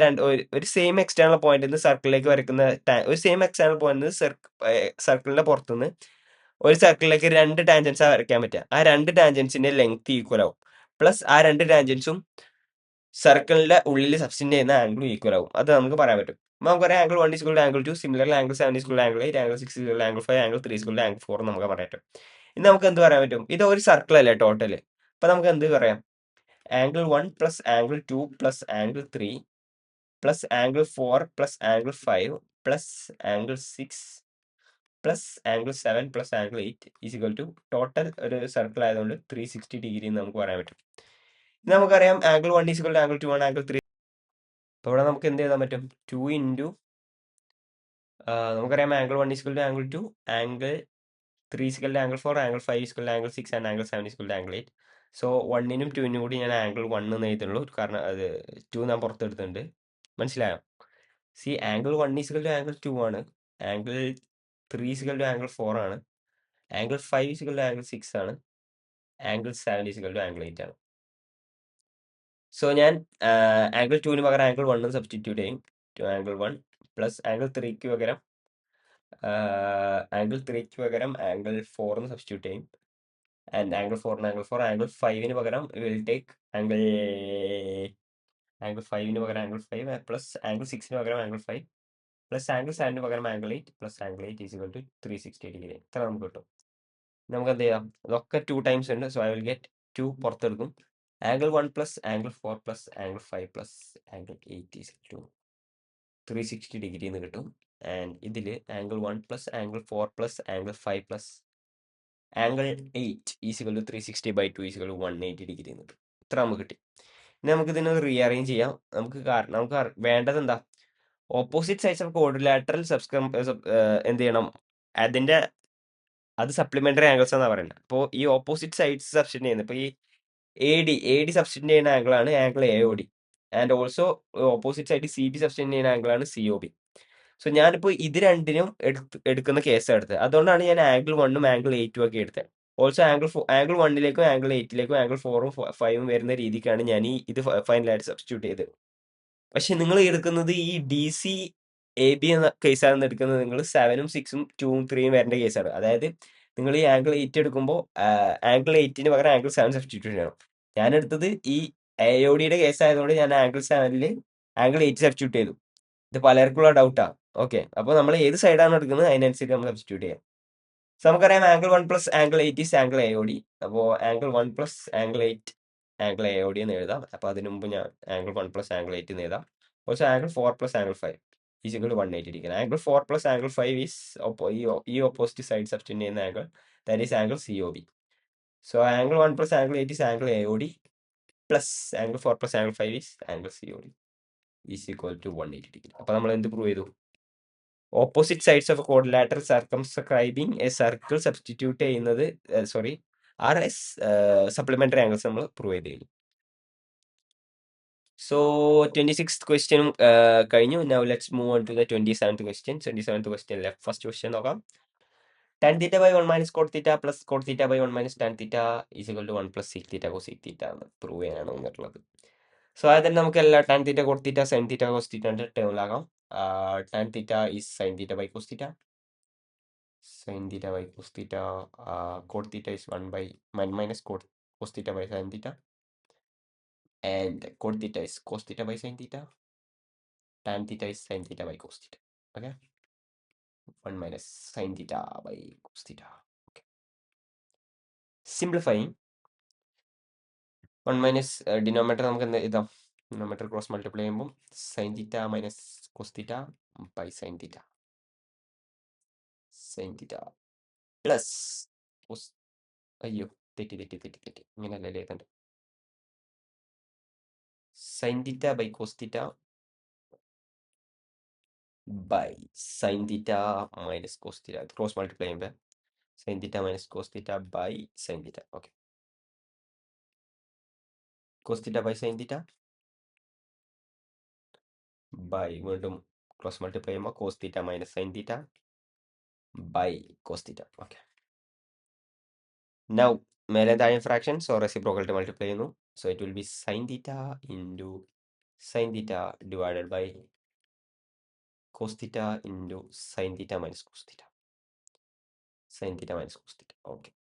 ഒരു സെയിം എക്സ്റ്റേണൽ പോയിന്റ് നിന്ന് സർക്കിളിലേക്ക് വരയ്ക്കുന്ന ഒരു സെയിം എക്സ്റ്റേണൽ പോയിന്റ് നിന്ന് സർക്കിളിന്റെ പുറത്തുനിന്ന് ഒരു സർക്കിളിലേക്ക് രണ്ട് ടാൻജൻസ് വരയ്ക്കാൻ പറ്റുക. ആ രണ്ട് ടാൻജൻസിന്റെ ലെങ്ത് ഈക്വൽ ആവും, പ്ലസ് ആ രണ്ട് ടാൻജൻസും സർക്കിളിന്റെ ഉള്ളിൽ സബ്സ്റ്റെൻഡ് ചെയ്യുന്ന ആംഗിളും ഈക്വൽ ആവും. അത് നമുക്ക് പറയാൻ പറ്റും. നമുക്കറിയാം angle 1 equal to angle 2, similarly angle 7 equal to angle 8, angle 6 equal to angle 5, angle 3 equal to angle 4 നമുക്ക് പറയാൻ പറ്റും. ഇനി നമുക്ക് എന്ത് പറയാൻ പറ്റും? ഇത് ഒരു സർക്കിൾ അല്ലേ ടോട്ടല്. അപ്പൊ നമുക്ക് എന്ത് പറയാം? Angle 1 plus angle 2 plus angle 3 plus angle 4 plus angle 5 plus angle 6 plus angle 7 plus angle 8 is equal to total ഒരു സർക്കിൾ ആയതുകൊണ്ട് 360 ഡിഗ്രി എന്ന് നമുക്ക് പറയാൻ പറ്റും. ഇത് നമുക്കറിയാം angle 1 is equal to angle 2 ആണ്, ആംഗിൾ 3. അപ്പോൾ ഇവിടെ നമുക്ക് എന്ത് ചെയ്താൻ പറ്റും? 2 ഇൻറ്റു നമുക്കറിയാം angle 1 is equal to angle 2, angle 3 is equal to angle 4, angle 5 is equal to angle 6 and angle 7 is equal to angle 8. So 1നും 2നും കൂടി ഞാൻ ആംഗിൾ 1 എന്ന് എഴുതുള്ളൂ, കാരണം അത് 2 ഞാൻ പുറത്തെടുത്തിട്ടുണ്ട്. മനസ്സിലായോ? See angle 1 is equal to angle 2 ആണ്, angle 3 is equal to angle 4 ആണ്, angle 5 is equal to angle 6 ആണ്, angle 7 is equal to angle 8 ആണ്. സോ ഞാൻ ആംഗിൾ 2ന് പകരം ആംഗിൾ 1 സബ്സ്റ്റിറ്റ്യൂട്ട് ചെയ്യും. ആംഗിൾ 1 പ്ലസ് ആംഗിൾ 3ക്ക് പകരം ആംഗിൾ 4 സബ്സ്റ്റിറ്റ്യൂട്ട് ചെയ്യും. ആൻഡ് ആംഗിൾ 4ന് ആംഗിൾ 4, ആംഗിൾ 5ന് പകരം വിൽ ടേക്ക് ആംഗിൾ 5ന് പകരം ആംഗിൾ 5 പ്ലസ് ആംഗിൾ 6ന് പകരം ആംഗിൾ 5 പ്ലസ് ആംഗിൾ 7ന് പകരം angle 8 plus angle 8 is equal to 360 degree. ഇത്ര നമുക്ക് കിട്ടും. നമുക്ക് എന്ത് ചെയ്യാം? ഇതൊക്കെ 2 ടൈംസ് ഉണ്ട്. സോ ഐ വിൽ ഗെറ്റ് 2 പുറത്തെടുക്കും. Angle 1 plus angle 4 plus angle 5 plus angle 8 is equal to 360 degree എന്ന് കിട്ടും. ആൻഡ് ഇതിൽ angle 1 plus angle 4 plus angle 5 plus angle 8 is equal to 360/2 is equal to 180 degree എന്ന് കിട്ടും. ഇത്ര നമുക്ക് കിട്ടി. ഇനി നമുക്ക് ഇതിനെ റീഅറേഞ്ച് ചെയ്യാം. നമുക്ക് വേണ്ടത് എന്താ? ഓപ്പോസിറ്റ് സൈഡ്സ് ഓഫ് ക്വാഡ്രിലാറ്ററൽ എന്ത് ചെയ്യണം? അത് സപ്ലിമെന്ററി ആംഗിൾസ് എന്നാണ് പറയുന്നത്. അപ്പോൾ ഈ ഓപ്പോസിറ്റ് സൈഡ്സ് സബ്സ്റ്റെൻഡ് ചെയ്യുന്നത്, ഇപ്പോൾ ഈ എ ഡി സബ്സ്റ്റെൻഡ് ചെയ്യുന്ന ആംഗിളാണ് angle A O D, and also opposite side C B subtend ചെയ്യുന്ന ആംഗിളാണ് സി ഒ ബി. സോ ഞാനിപ്പോൾ ഇത് രണ്ടിനും എടുക്കുന്ന കേസ് എടുത്തത്, അതുകൊണ്ടാണ് ഞാൻ ആംഗിൾ 1ഉം ആംഗിൾ 8ഉം ഒക്കെ എടുത്തത്. ഓൾസോ ആംഗിൾ 1ലേക്കും ആംഗിൾ 8ലേക്കും ആംഗിൾ 4ഉം 5ഉം വരുന്ന രീതിക്കാണ് ഞാൻ ഇത് ഫൈനലായിട്ട് സബ്സ്റ്റിറ്റ്യൂട്ട് ചെയ്തത്. പക്ഷെ നിങ്ങൾ എടുക്കുന്നത് ഈ ഡി സി എ ബി എന്ന കേസാണ് എടുക്കുന്നത്. നിങ്ങൾ 7ഉം 6ഉം 2ഉം 3ഉം വരേണ്ട കേസാണ്. അതായത് നിങ്ങൾ ഈ ആംഗിൾ 8 എടുക്കുമ്പോൾ ആംഗിൾ 8ന് പകരം ആംഗിൾ 7 സബ്സ്റ്റിറ്റ്യൂട്ട് ചെയ്യണം. ഞാൻ എടുത്തത് ഈ എ ഒ ഡിയുടെ കേസ് ആയതുകൊണ്ട് ഞാൻ ആംഗിൾ 7ൽ ആംഗിൾ 8 സബ്സ്റ്റിറ്റ്യൂട്ട് ചെയ്തു. ഇത് പലർക്കുള്ള ഡൗട്ടാണ്. ഓക്കെ, അപ്പോൾ നമ്മൾ ഏത് സൈഡാണ് എടുക്കുന്നത് അതിനനുസരിച്ച് നമ്മൾ സബ്സ്റ്റിറ്റ്യൂട്ട് ചെയ്യാം. സോ നമുക്കറിയാം angle 1 plus angle 8 is angle A O D. അപ്പോൾ angle 1 plus angle 8 angle A O D എന്ന് എഴുതാം. അപ്പോൾ അതിന് മുമ്പ് ഞാൻ ആംഗിൾ 1 പ്ലസ് ആംഗിൾ 8 എന്ന് എഴുതാം. Also angle 4 plus angle 5 is equal to 180 degree. Angle 4 plus angle 5 is ഈ ഓപ്പോസിറ്റ് സൈഡ് സബ്സ്റ്റെൻഡ് ചെയ്യുന്ന angle, that is angle C O B. So angle 1 plus angle 8 is angle A O D plus angle 4 plus angle 5 is angle C O D is equal to 180 degree. അപ്പോൾ നമ്മൾ എന്ത് prove ചെയ്തു? Opposite sides of quadrilateral സർക്കംസ്ക്രൈബിങ് A circle substitute ചെയ്യുന്നത് sorry R S supplementary angles നമ്മൾ prove ചെയ്ത് കഴിഞ്ഞു. So 26th ക്വസ്റ്റ്യനും കഴിഞ്ഞു. Now let's move on to the 27th question. 27th question first question നോക്കാം. tan theta by 1 minus cot theta plus cot theta by 1 minus tan theta is equal to 1 plus sec theta cosec theta എന്ന് prove ചെയ്യാനാണ് വന്നിട്ടുള്ളത്. So ആദ്യം നമുക്ക് എല്ലാ tan theta cot theta sin theta cos theta ടേമിലാകാം. tan theta is sin theta by cos theta. Sin theta by cos theta, cot theta is 1 by minus cos theta by sin theta, and cot theta is cos theta by sin theta, tan theta is sin theta by cos theta. Okay, 1 minus sin theta by cos theta. Okay, simplifying 1 minus denominator നമുക്ക് എന്ത് എഴുതാം? denominator cross multiply ചെയ്യുമ്പോൾ sin theta minus cos theta by sin theta plus cos, അയ്യോ തെറ്റി ഇങ്ങനെയല്ലേ എഴുതണ്ടേ? sin theta by cos theta by sin theta minus cos theta. Cross multiply ചെയ്യുമ്പോൾ sin theta minus cos theta by sin theta. Okay, cos theta by sin theta by വീണ്ടും cross multiply ചെയ്യുമ്പോൾ cos theta minus sin theta by cos theta. Okay, now മേലെ താഴെ fraction, so reciprocal ആയിട്ട് multiply ചെയ്യുന്നു. So it will B sin theta into sin theta divided by cos theta into sin theta minus cos theta. Sin theta minus cos theta. Okay,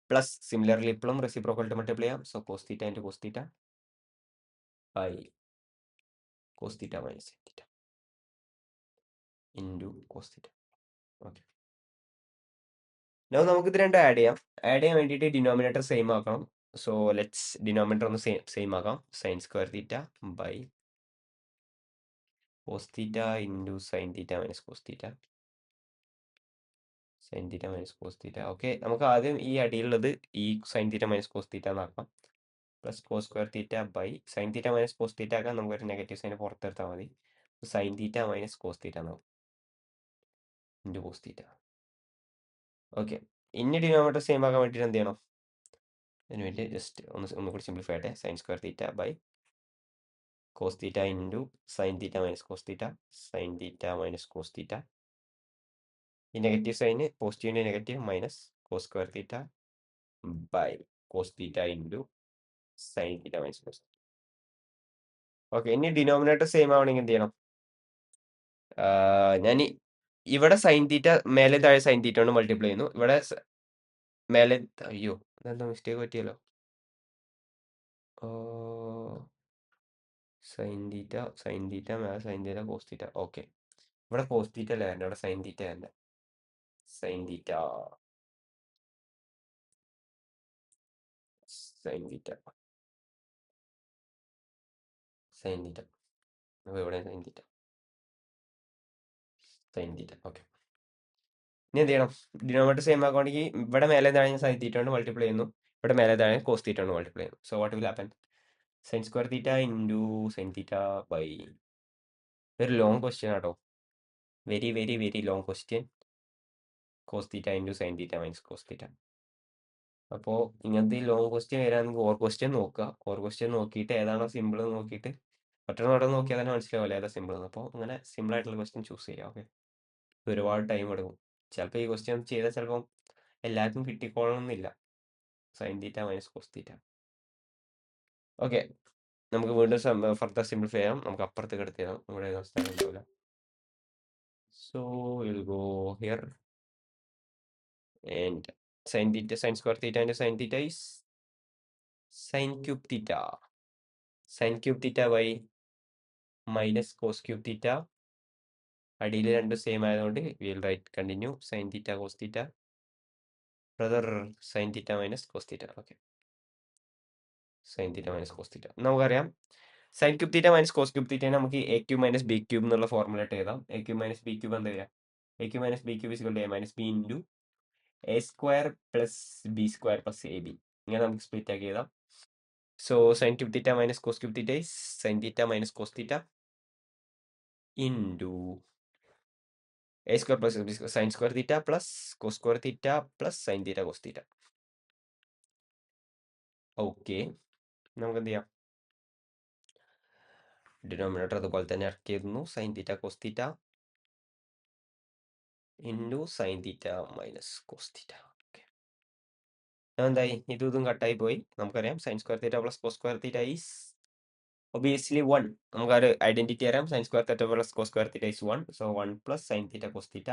plus similarly ഇപ്പോഴും reciprocal ആയിട്ട് multiply ചെയ്യാം. So cos theta into cos theta by cos theta minus sin theta into cos theta. Okay, നമുക്ക് ഇത് രണ്ടും add ചെയ്യാം. Add ചെയ്യാൻ വേണ്ടിയിട്ട് denominator same ആക്കണം. സോ ലെറ്റ്സ് ഡിനോമിനേറ്റർ ഒന്ന് സെയിം ആക്കാം. Sine square theta by cos theta into sine theta minus cos theta, sine theta minus cos theta. Okay, നമുക്ക് ആദ്യം ഈ അടിയിലുള്ളത് ഈ sine theta minus cos theta എന്നാക്കാം. Plus cos square theta by sine theta minus cos theta ആക്കാൻ നമുക്കൊരു negative sign പുറത്തെടുത്താൽ മതി. സൈൻ തീറ്റ മൈനസ് കോസ് തീറ്റ എന്നാവും ഇൻറ്റു കോസ് തീറ്റ. ഓക്കെ, ഇനി ഡിനോമിനേറ്റർ സെയിം ആക്കാൻ വേണ്ടിയിട്ട് എന്ത് ചെയ്യണം? അതിന് വേണ്ടി ജസ്റ്റ് ഒന്നുകൂടി സിംപ്ലിഫൈ ആട്ടെ. Sine square theta by cos theta into sin theta minus cos theta, sin theta minus cos theta. ഈ നെഗറ്റീവ് സൈന് പോസിറ്റീവിൻ്റെ negative minus cos square theta by cos theta into sine theta minus cos. Okay, ഇനി denominator same ആവണമെങ്കിൽ എന്ത് ചെയ്യണം? ഞാൻ ഇവിടെ sine theta മേലെ താഴെ സൈൻ തീറ്റ കൊണ്ട് മൾട്ടിപ്ലൈ ചെയ്യുന്നു. ഇവിടെ മേലെ, അയ്യോ അതെന്താ മിസ്റ്റേക്ക് പറ്റിയല്ലോ. സൈൻ തീറ്റ മേലെ sine theta cos theta. Okay, ഇവിടെ കോസ് തീറ്റ അല്ല വരണ്ട, ഇവിടെ സൈൻ തീറ്റ അല്ല. Sine theta sine theta sine theta അപ്പോൾ ഇവിടെ sine theta sine theta. Okay, ഇനി എന്ത് ചെയ്യണം? ഡിനോമിനേറ്റർ സെയിം ആക്കുകയാണെങ്കിൽ ഇവിടെ മേലെ താഴെ സൈൻ തീറ്റ കൊണ്ട് മൾട്ടിപ്ലൈ ചെയ്യുന്നു, ഇവിടെ മേലെ താഴെ കോസ് തീറ്റ കൊണ്ട് മൾട്ടിപ്ലൈ ചെയ്യുന്നു. So what will happen? Sine square theta into sine theta by, ഒരു ലോങ് ക്വസ്റ്റ്യൻ ആട്ടോ, very very very long question. Cos theta into sine theta minus cos theta. അപ്പോൾ ഇങ്ങനത്തെ ഈ ലോങ് ക്വസ്റ്റ്യൻ വരാണെങ്കിൽ or question നോക്കുക. Or question നോക്കിയിട്ട് ഏതാണോ simple നോക്കിയിട്ട് ഒറ്റ നോക്കിയാൽ തന്നെ മനസ്സിലാവില്ല ഏതാ സിമ്പിൾ എന്ന്. അപ്പോൾ അങ്ങനെ സിമ്പിൾ ആയിട്ടുള്ള ക്വസ്റ്റ്യൻ ചൂസ് ചെയ്യുക. ഓക്കെ, ഒരുപാട് ടൈം എടുക്കും. ചിലപ്പോൾ ഈ ക്വസ്റ്റ്യൻ ചെയ്താൽ ചിലപ്പം എല്ലാവർക്കും കിട്ടിക്കോളണമെന്നില്ല. Sine theta minus cos theta. Okay, നമുക്ക് വീണ്ടും ഫർദർ സിംപ്ലിഫൈ ചെയ്യാം. നമുക്ക് അപ്പുറത്തേക്ക് എടുത്ത് തരാം, ഇവിടെ ഏതാ സ്ഥലം ഉണ്ടാവില്ല. So will go here and sine theta sine square theta and sine theta is sine cube theta. Sine cube theta by minus cos cube theta അടിയിൽ രണ്ടും സെയിം ആയതുകൊണ്ട് will write continue sine theta cos theta brother sine theta minus cos theta. Okay, sine theta minus cos theta നമുക്കറിയാം. Sine cube theta minus cos cube theta നമുക്ക് A cube minus B cube എന്നുള്ള formula ആയിട്ട് എഴുതാം. A cube minus B cube എന്താ വരിക? A cube minus B cube is A minus B into A square plus B square plus A B. ഇങ്ങനെ നമുക്ക് split ആക്കി എഴുതാം. So sine cube theta minus cos cube theta is sine theta minus cos theta into A square plus sine square theta plus cos square theta plus sine theta cos theta. Okay, നമുക്ക് എന്ത് ചെയ്യാം? Denominator അതുപോലെ തന്നെ ഇറക്കി എഴുതുന്നു. Sign theta cos theta into sine theta minus cos theta. Okay, എന്തായി? ഇതും കട്ടായി പോയി. നമുക്കറിയാം sine square theta plus cos square theta is obviously 1. നമുക്കൊരു ഐഡന്റിറ്റി അറിയാം. Sine square theta plus cos square theta is 1. So 1 plus sine theta cos theta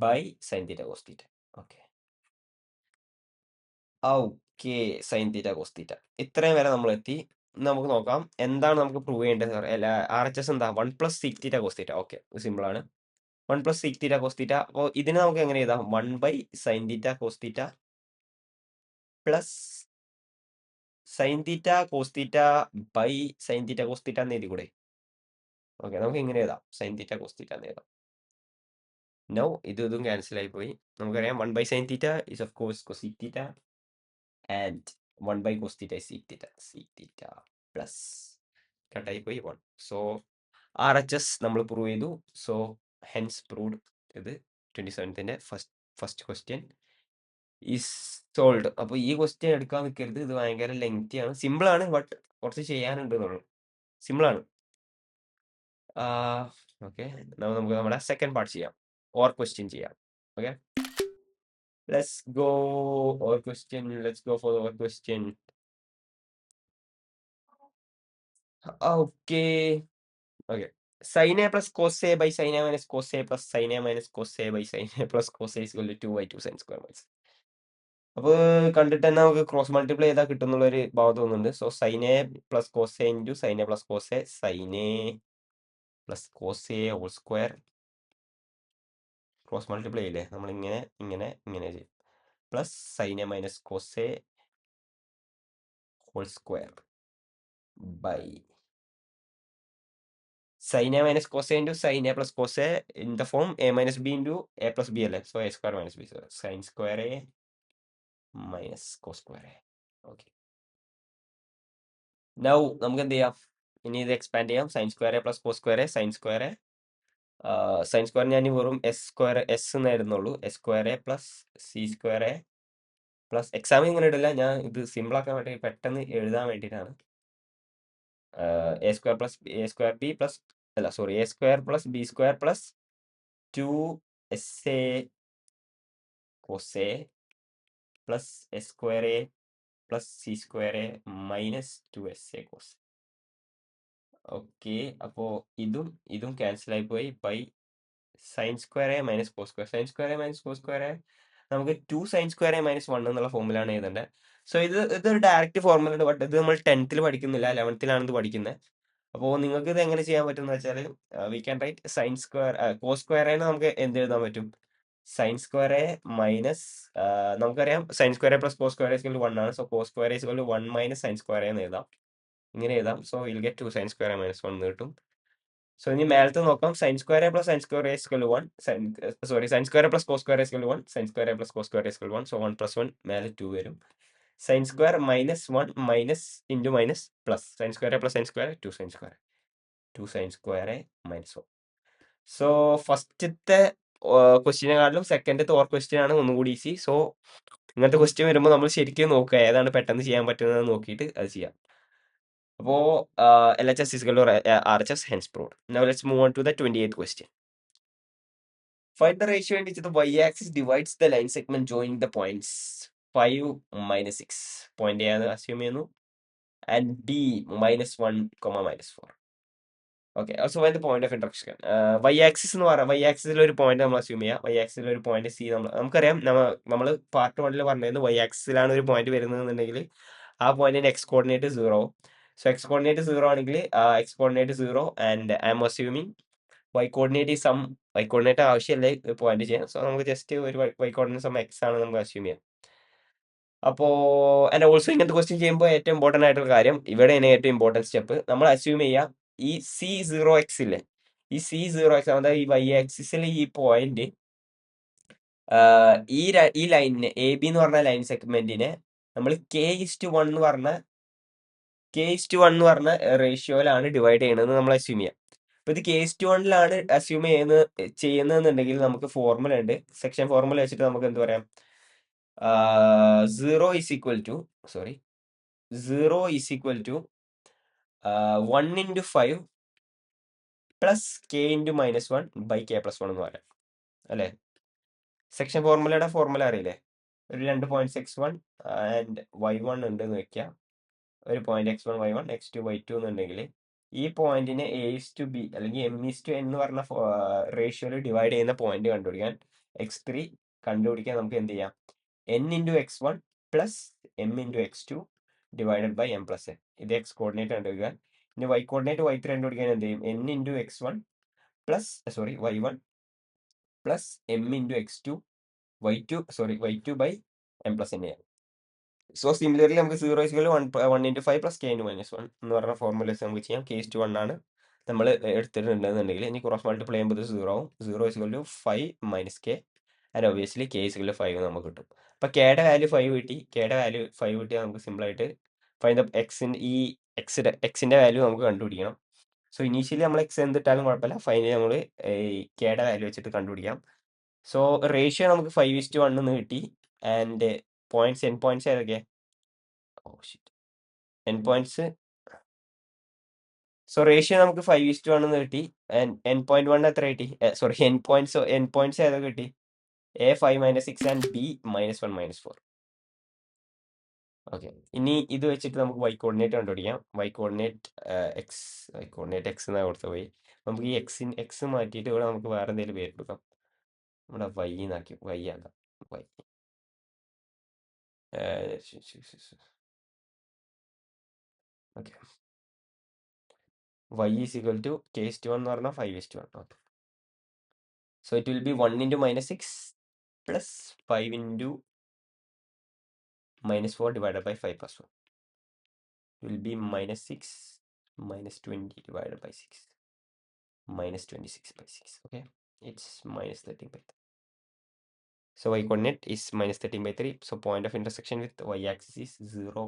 by sine theta cos theta. Okay, okay, sine theta cos theta ഇത്രയും വരെ നമ്മൾ എത്തി. നമുക്ക് നോക്കാം എന്താണ് നമുക്ക് പ്രൂവ് ചെയ്യേണ്ടത്. ആർ എച്ച് എസ് എന്താ? 1 plus sec theta cos theta. Okay, simple ആണ്. 1 plus sec theta cos theta. അപ്പോൾ ഇതിനെ നമുക്ക് എങ്ങനെ എഴുതാം? 1 by sine theta cos theta plus sine theta cos theta by sine theta cos theta എന്ന് എഴുതി കൂടെ? ഓക്കെ, നമുക്ക് ഇങ്ങനെ എഴുതാം. സൈൻ തീറ്റ കോസ് തീറ്റ എന്ന് എഴുതാം. നോ, ഇതും ക്യാൻസൽ ആയി പോയി. നമുക്കറിയാം 1 by sine theta is of course cosec theta and 1 by cos theta is sec theta. Sec theta plus കട്ടായി പോയി 1. സോ ആർ എച്ച് എസ് നമ്മൾ പ്രൂവ് ചെയ്തു. So hence proved. ഇത് 27th first question is sold. അപ്പോൾ ഈ question എടുക്കാൻ നിൽക്കരുത്. ഇത് ഭയങ്കര ലെങ്തി ആണ്. സിമ്പിൾ ആണ്, ബട്ട് കുറച്ച് ചെയ്യാനുണ്ട് എന്നുള്ളൂ. സിമ്പിൾ ആണ്. ഓക്കെ, നമുക്ക് നമ്മുടെ സെക്കൻഡ് പാർട്ട് ചെയ്യാം. ഓർ ക്വസ്റ്റ്യൻ ചെയ്യാം. Okay, let's go or question. Let's go for or question. Okay, okay. Sine A plus cos A by sine A minus cos A plus sine A minus cos A by sine A plus cos A is 2/2 sine square minus. അപ്പോൾ കണ്ടിട്ട് തന്നെ നമുക്ക് cross multiply ചെയ്താൽ കിട്ടുന്നുള്ളൊരു ഭാവം തോന്നുന്നുണ്ട്. So sine A plus cos A into sine A plus cos A sine A plus cos A whole square. Cross multiply ഇല്ലേ, നമ്മൾ ഇങ്ങനെ ഇങ്ങനെ ഇങ്ങനെ ചെയ്യും. Plus sine A minus cos A whole square by sine A minus cos A into sine A plus cos A in the form A minus B into A plus B അല്ലേ. So A square minus B sine square A minus cos square A. Okay, now നമുക്ക് എന്ത് ചെയ്യാം? ഇനി ഇത് expand ചെയ്യാം. Sine square A plus cos square A sine square A. Sine square ഞാൻ വെറും S square S എന്ന് എഴുതുന്നുള്ളൂ. S square A plus C square A plus എക്സാമിൽ ഇങ്ങനെ ഇടില്ല. ഞാൻ ഇത് സിമ്പിൾ ആക്കാൻ വേണ്ടി പെട്ടെന്ന് എഴുതാൻ വേണ്ടിയിട്ടാണ്. A square plus A square B plus അല്ല sorry A square plus B square plus 2 cos A plus S square A plus C square A minus 2 cos. Okay, അപ്പോൾ ഇതും ക്യാൻസൽ ആയി പോയി by sine square A minus cos square. Sine square A minus cos square A നമുക്ക് 2 sine square A minus 1 എന്നുള്ള ഫോമിലാണ് എഴുതേണ്ടത്. So ഇതൊരു direct formula ഉണ്ട്. ബട്ട് ഇത് നമ്മൾ 10th പഠിക്കുന്നില്ല, 11th ഇത് പഠിക്കുന്നത്. അപ്പോൾ നിങ്ങൾക്ക് ഇത് എങ്ങനെ ചെയ്യാൻ പറ്റും എന്ന് വെച്ചാൽ we can write sine square cos square എനെ നമുക്ക് എന്ത് എഴുതാൻ പറ്റും? സൈൻ സ്ക്വയർ എ മൈനസ് നമുക്കറിയാം sine square A plus cos square is 1 ആണ്. So cos square is 1 minus sine square എന്ന് എഴുതാം. ഇങ്ങനെ എഴുതാം. So will get 2 sine square A minus 1 കിട്ടും. സോ ഇനി മേലത്തെ നോക്കാം. Sine square A plus sine square A is 1 sine square A plus cos square is 1 sine square A plus cos square is 1. So 1 plus 1 മേലെ 2 വരും. Sine square minus 1 minus into minus plus sine square A plus sine square 2 sine square 2 sine square A minus 1. So ഫസ്റ്റത്തെ ക്വസ്റ്റ്യനെക്കാട്ടിലും സെക്കൻഡത്തെ or question ആണ് ഒന്നുകൂടി easy. So ഇങ്ങനത്തെ question വരുമ്പോൾ നമ്മൾ ശരിക്കും നോക്കുക ഏതാണ് പെട്ടെന്ന് ചെയ്യാൻ പറ്റുന്നത് നോക്കിയിട്ട് അത് ചെയ്യാം. അപ്പോൾ LHS is equal to RHS, hence proved. Now let's move on to the 28th question. Find the ratio in which the y-axis divides the line segment joining the points 5 minus 6. Point A ആണ് assume ചെയ്യുന്നു and B -1, -4. Okay, also find the point of intersection. y-axis എന്ന് പറയാം. y-axis ഒരു point നമ്മൾ assume ചെയ്യാം. y-axis ഒരു point C നമുക്കറിയാം. നമ്മൾ പാർട്ട് 1 പറഞ്ഞിരുന്നു y-axis ഒരു പോയിന്റ് വരുന്നതെന്നുണ്ടെങ്കിൽ ആ പോയിന്റിന്റെ X coordinate 0. So X coordinate 0 ആണെങ്കിൽ X coordinate 0 and I am assuming Y coordinate ഈ സം വൈ കോർഡിനേറ്റ് ആവശ്യമല്ലേ പോയിന്റ് ചെയ്യാൻ. സോ നമുക്ക് ജസ്റ്റ് ഒരു വൈ കോർഡിനേറ്റ് സം എക്സ് ആണ് നമുക്ക് അസ്യൂം ചെയ്യാം. അപ്പോൾ ആൻഡ് ഓൾസോ ഇങ്ങനത്തെ ക്വസ്റ്റ്യൻ ചെയ്യുമ്പോൾ ഏറ്റവും ഇമ്പോർട്ടൻ്റ് ആയിട്ടുള്ള കാര്യം ഇവിടെയാണ് ഏറ്റവും ഇമ്പോർട്ടൻറ്റ് സ്റ്റെപ്പ്. നമ്മൾ അസ്യൂം ചെയ്യാം ഈ C0x ഇല്ലേ, ഈ C0x അതായത് ഈ വൈ ആക്സിസിൽ ഈ പോയിന്റ് ഈ ലൈനിനെ എ ബി എന്ന് പറഞ്ഞ ലൈൻ സെഗ്മെന്റിനെ നമ്മൾ K:1 എന്ന് പറഞ്ഞ റേഷ്യോയിലാണ് ഡിവൈഡ് ചെയ്യണമെന്ന് നമ്മൾ അസ്യൂം ചെയ്യാം. അപ്പോൾ ഇത് K:1 അസ്യൂം ചെയ്യുന്നതെന്നുണ്ടെങ്കിൽ നമുക്ക് ഫോർമുല ഉണ്ട്. സെക്ഷൻ ഫോർമുല വെച്ചിട്ട് നമുക്ക് എന്ത് പറയാം, 0 is equal to 1 × 5 plus K × -1/K+1 എന്ന് പറയാം അല്ലേ. സെക്ഷൻ ഫോർമുലയുടെ ഫോർമുല അറിയില്ലേ, ഒരു 2 പോയിന്റ്സ് x1 ആൻഡ് y1 ഉണ്ടെന്ന് വെക്കാം, ഒരു point x1 y1 x2 y2 എന്നുണ്ടെങ്കിൽ ഈ പോയിന്റിനെ A:B അല്ലെങ്കിൽ M:n എന്ന് പറഞ്ഞ റേഷ്യോയിൽ ഡിവൈഡ് ചെയ്യുന്ന പോയിന്റ് കണ്ടുപിടിക്കാൻ x3 കണ്ടുപിടിക്കാൻ നമുക്ക് എന്ത് ചെയ്യാം, n × x1 plus m × x2 divided by m+n. ഇത് x കോർഡിനേറ്റ് കണ്ടുപിടിക്കാൻ. ഇനി y കോർഡിനേറ്റ് y3 കണ്ടുപിടിക്കാൻ എന്ത് ചെയ്യും, n × x1 plus y1 plus m × x2 y2 by m+n ചെയ്യാം. സോ സിമിലർലി നമുക്ക് 0 = 1 × 5 പ്ലസ് K × -1 എന്ന് പറഞ്ഞ ഫോർമുലേസ് നമുക്ക് ചെയ്യാം. K:1 ആണ് നമ്മൾ എടുത്തിട്ടുണ്ടെന്നുണ്ടെങ്കിൽ ഇനി ക്രോസ് മൾട്ടിപ്ലൈ ചെയ്യുമ്പോൾ 0 ആവും. 0 = 5 - K ആൻഡ് ഒബിയസ്ലി K = 5 നമുക്ക് കിട്ടും. അപ്പോൾ കെയുടെ വാല്യൂ 5 കിട്ടി. കെയുടെ വാല്യൂ 5 കിട്ടിയാൽ നമുക്ക് സിമ്പിളായിട്ട് ഫൈൻഡ് ഈ എക്സിൻ്റെ വാല്യൂ നമുക്ക് കണ്ടുപിടിക്കണം. സോ ഇനീഷ്യലി നമ്മൾ എക്സ് എന്തിട്ടാലും കുഴപ്പമില്ല, ഫൈനലി നമ്മൾ കെയുടെ വാല്യൂ വെച്ചിട്ട് കണ്ടുപിടിക്കാം. സോ റേഷ്യോ നമുക്ക് 5:1 എന്ന് കിട്ടി. ആൻഡ് എൻ പോയിന്റ്സ് ഏതൊക്കെ, സോ റേഷ്യോ നമുക്ക് 5:1 എന്ന് കിട്ടി. എൻ പോയിന്റ് 1 എത്ര കിട്ടി, എൻ പോയിന്റ്സ് ഏതൊക്കെ കിട്ടി, A 5 - 6 ആൻഡ് B -1 -4. ഓക്കെ, ഇനി ഇത് വെച്ചിട്ട് നമുക്ക് വൈ കോർഡിനേറ്റ് കണ്ടുപിടിക്കാം. വൈ കോർഡിനേറ്റ് എക്സ് എന്നാണ് കൊടുത്ത പോയി. നമുക്ക് ഈ എക്സ് മാറ്റിയിട്ട് ഇവിടെ നമുക്ക് വേറെ എന്തെങ്കിലും പേര് കൊടുക്കാം. ഇവിടെ വൈ എന്നാക്കി, വൈ ആക്കാം. Y okay, y is equal to K:1 എന്ന് പറഞ്ഞാൽ 5:1. Okay, so it will be 1 × -6 plus 5 × -4 divided by 5+1. It will be -6 -20 divided by 6 -26/6. Okay, it's -13/3. So y coordinate is -13/3. So point of intersection with y axis is 0,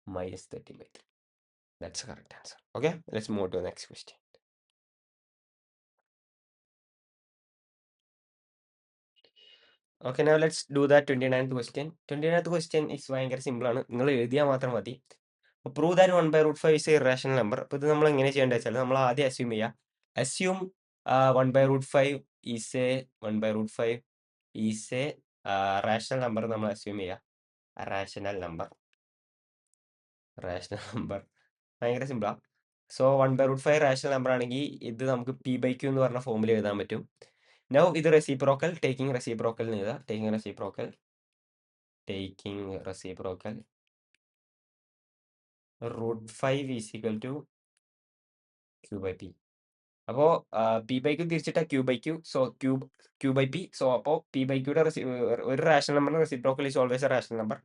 -13/3. That's the correct answer. Okay, let's move to the next question. Okay, now let's do the 29th question. 29th question is ഭയങ്കര simple ആണ്, നിങ്ങൾ എഴുതിയാൽ മാത്രം മതി. Prove that 1/√5 is a irrational number. അപ്പോൾ ഇത് നമ്മൾ എങ്ങനെ ചെയ്യേണ്ടത് വെച്ചാൽ നമ്മൾ ആദ്യം അസ്യൂം ചെയ്യുക. Assume 1/√5 is a rational number നമ്മൾ അസ്യൂം ചെയ്യുക. റാഷണൽ നമ്പർ ഭയങ്കര സിമ്പിളാണ്. സോ 1/√5 റാഷണൽ നമ്പർ ആണെങ്കിൽ ഇത് നമുക്ക് P/Q എന്ന് പറഞ്ഞ ഫോമിൽ എഴുതാൻ പറ്റും. നൗ ഇത് റെസിപ്രോക്കൽ, ടേക്കിംഗ് റെസിപ്രോക്കൽ എന്ന് എഴുതാം. Taking reciprocal √5 is equal to Q/P. അപ്പോൾ P/Q തിരിച്ചിട്ട Q/Q. So Q/P. So അപ്പോൾ P/Qയുടെ ഒരു റാഷണൽ നമ്പറിന്റെ reciprocal is always A rational number.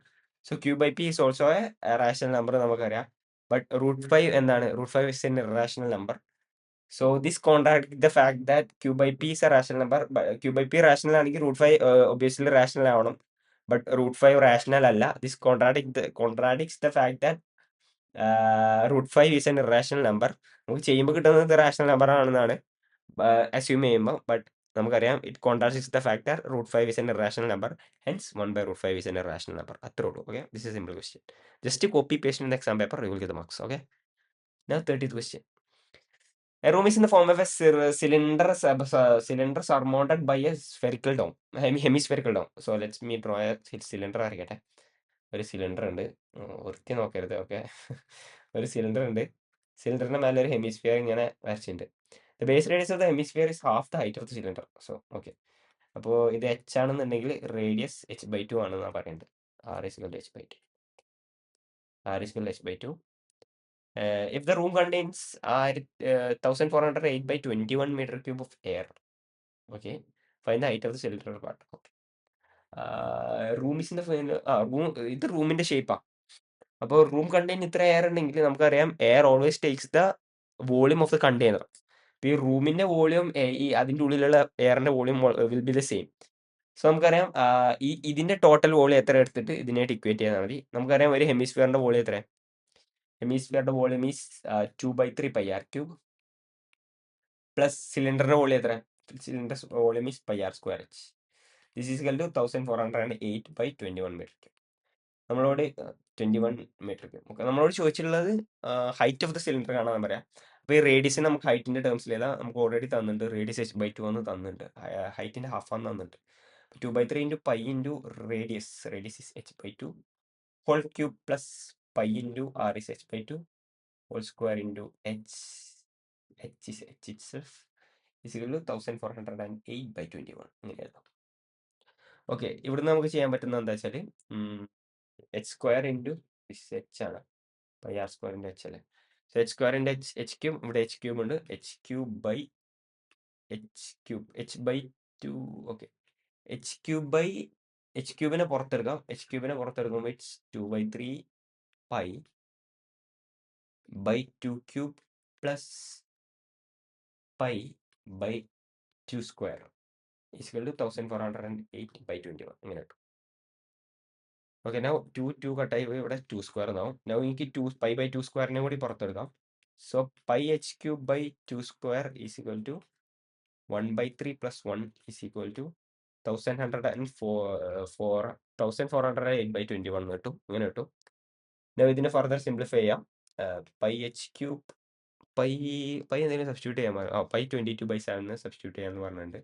So Q/P is also A rational number നമുക്കറിയാം. ബട്ട് √5 എന്താണ്, √5 is an irrational number. So this contradicts the fact that Q/P is a rational number. Q/P rational ആണെങ്കിൽ √5 obviously rational ആവണം. But √5 rational അല്ല. This contradicts the fact that √5 is an irrational number. നമുക്ക് ചെയ്യുമ്പോൾ കിട്ടുന്നത് rational number ആണെന്നാണ് assume ചെയ്യുമ്പോൾ. But നമുക്കറിയാം it contradicts the fact that √5 is an irrational number. Hence 1/√5 is an irrational number. അത്രേ ഉള്ളൂ. Okay, this is simple question. Just copy paste in the exam paper, you will get the marks. Okay, now 30th question. A room is in the form of a cylinder surmounted by a spherical dome, hemispherical dome. So let's me draw a cylinder ആയിരിക്കട്ടെ. ഒരു cylinder ഉണ്ട്, വൃത്തി നോക്കരുത്. Okay, ഒരു cylinder ഉണ്ട്. സിലിണ്ടറിന്റെ മേലെ ഒരു ഹെമിസ്ഫിയർ ഇങ്ങനെ വരച്ചിട്ടുണ്ട്. The base radius of the hemisphere is half the height of the cylinder. So okay, അപ്പോൾ ഇത് h ആണെന്നുണ്ടെങ്കിൽ റേഡിയസ് h/2 ആണെന്നാണ് പറയുന്നത്. R is equal to h/2. If the room contains 1408 by 21 meter cube of air, okay, find the height of the cylinder part. Okay. റൂമിന്റെ ഇത് റൂമിന്റെ ഷേപ്പാ. അപ്പോൾ room contain ഇത്ര എയർ ഉണ്ടെങ്കിൽ നമുക്കറിയാം air always takes the volume of the container. ഈ റൂമിന്റെ volume ഈ അതിന്റെ ഉള്ളിലുള്ള എയറിന്റെ volume will be the same. So നമുക്കറിയാം ഇതിന്റെ ടോട്ടൽ വോളിയം എത്ര എടുത്തിട്ട് ഇതിനായിട്ട് ഇക്വേറ്റ് ചെയ്താൽ മതി. നമുക്കറിയാം ഒരു ഹെമിസ്ഫിയറിന്റെ വോളിയം എത്ര? ഹെമിസ്ഫിയറിന്റെ volume is 2/3 pi R cube plus സിലിണ്ടറിന്റെ വോളിയം എത്ര? Cylinder volume is pi R square H. This is equal to 1408/21 metre cube. നമ്മളോട് 21 മീറ്റർ ക്യൂബ്. ഓക്കെ, നമ്മളോട് ചോദിച്ചിട്ടുള്ളത് ഹൈറ്റ് ഓഫ് ദ സിലിണ്ടർ കാണാൻ പറയാം. അപ്പോൾ ഈ റേഡിയസിന് നമുക്ക് ഹൈറ്റിന്റെ ടേംസിൽ ഏതാ നമുക്ക് ഓൾറെഡി തന്നിട്ടുണ്ട്. റേഡിയസ് h/2 എന്ന് തന്നിട്ടുണ്ട്. ഹൈറ്റിന്റെ ഹാഫ് ആണ് തന്നിട്ടുണ്ട്. 2/3 into pi into radius is h/2 whole cube plus pi into R is h/2 whole square into h is h itself is equal to 1408/21. ഇങ്ങനെ എഴുതാം. ഓക്കെ, ഇവിടുന്ന് നമുക്ക് ചെയ്യാൻ പറ്റുന്നത് എന്താ വെച്ചാൽ h സ്ക്വയർ ഇൻറ്റു h ആണ്. Pi R square into h അല്ലേ. So h square into h cube, ഇവിടെ h ക്യൂബ് ഉണ്ട്. h cube by h/2. Okay, h cube by h ക്യൂബിനെ പുറത്തെടുക്കാം. h ക്യൂബിനെ പുറത്തെടുക്കുമ്പോൾ it's 2/3 pi by 2 cube plus pi by 2 square is equal to 1408/21. ഇങ്ങനെ കിട്ടും. Okay, now 2 കട്ടായി പോയി, ഇവിടെ 2 സ്ക്വയർ എന്നാവും. നൗ എനിക്ക് 2 പൈ ബൈ 2 സ്ക്വയറിനെ കൂടി പുറത്തെടുക്കാം. So pi h cube by 2 square is equal to 1/3 plus 1 is equal to 1408/21 കിട്ടും. ഇങ്ങനെ കിട്ടും. നൗ ഇതിനെ ഫർദർ സിംപ്ലിഫൈ ചെയ്യാം. പൈ h ക്യൂബ് പൈ എന്തെങ്കിലും സബ്സ്റ്റിറ്റ്യൂട്ട് ചെയ്യാൻ പൈ 22/7 സബ്സ്റ്റിറ്റ്യൂട്ട് ചെയ്യാന്ന് പറഞ്ഞിട്ടുണ്ട്.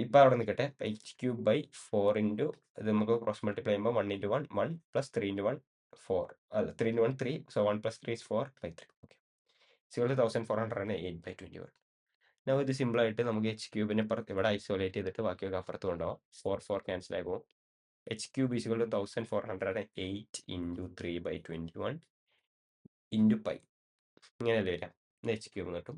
ഇപ്പം അവിടെ നിൽക്കട്ടെ. h ക്യൂബ് ബൈ 4 ഇൻറ്റു ഇത് നമുക്ക് ക്രോസ് മൾട്ടിപ്ലൈ ചെയ്യുമ്പോൾ 1 ഇൻറ്റു 1 1 പ്ലസ് 3 ഇൻറ്റു 1 4 അല്ല 3 into 1 3. So 1 plus 3 is 4/3. Okay, is equal 1408/21. Now ഇത് സിമ്പിളായിട്ട് നമുക്ക് h ക്യൂബിനെ ഇവിടെ ഐസോലേറ്റ് ചെയ്തിട്ട് ബാക്കിയൊക്കെ അപ്പുറത്ത് കൊണ്ടുപോകാം. 4 ക്യാൻസൽ ആയി പോകും. h cube is equal to 1408 into 3/21 into pi. ഇങ്ങനെയല്ലേ വരാം. h ക്യൂബ് കിട്ടും.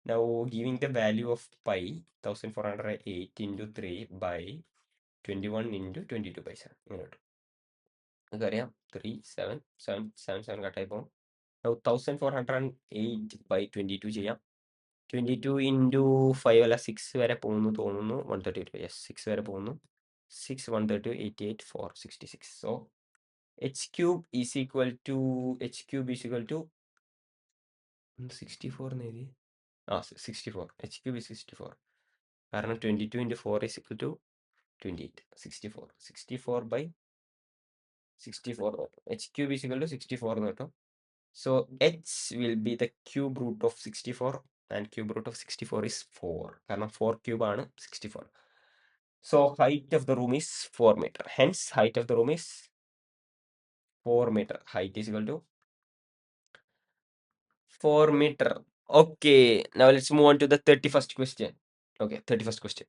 Now giving the value of pi 1408 into 3/21 into 22/7. ഇങ്ങനെ കിട്ടും. നമുക്കറിയാം 3 7 7 7 7 കട്ടായി പോകും. Now 1408/22 ചെയ്യാം. 22 ഇൻറ്റു 5 അല്ല 6 വരെ പോകുന്നു തോന്നുന്നു. 132. യെസ്, 6 വരെ പോകുന്നു. 6 132 88 4 66. So h cube is equal to 64 എന്ന് എഴുതി. 64. h cube is 64. കാരണം 22 into 4 is equal to 28. 64 h cube is equal to 64 എന്ന് കിട്ടും. So h will be the cube root of 64 and cube root of 64 is 4. കാരണം 4 cube ആണ് 64. So height of the room is 4 metre. Hence height of the room is 4 metre. Height is equal to 4 meter. Okay, now let's move on to the 31st question. Okay, 31st question.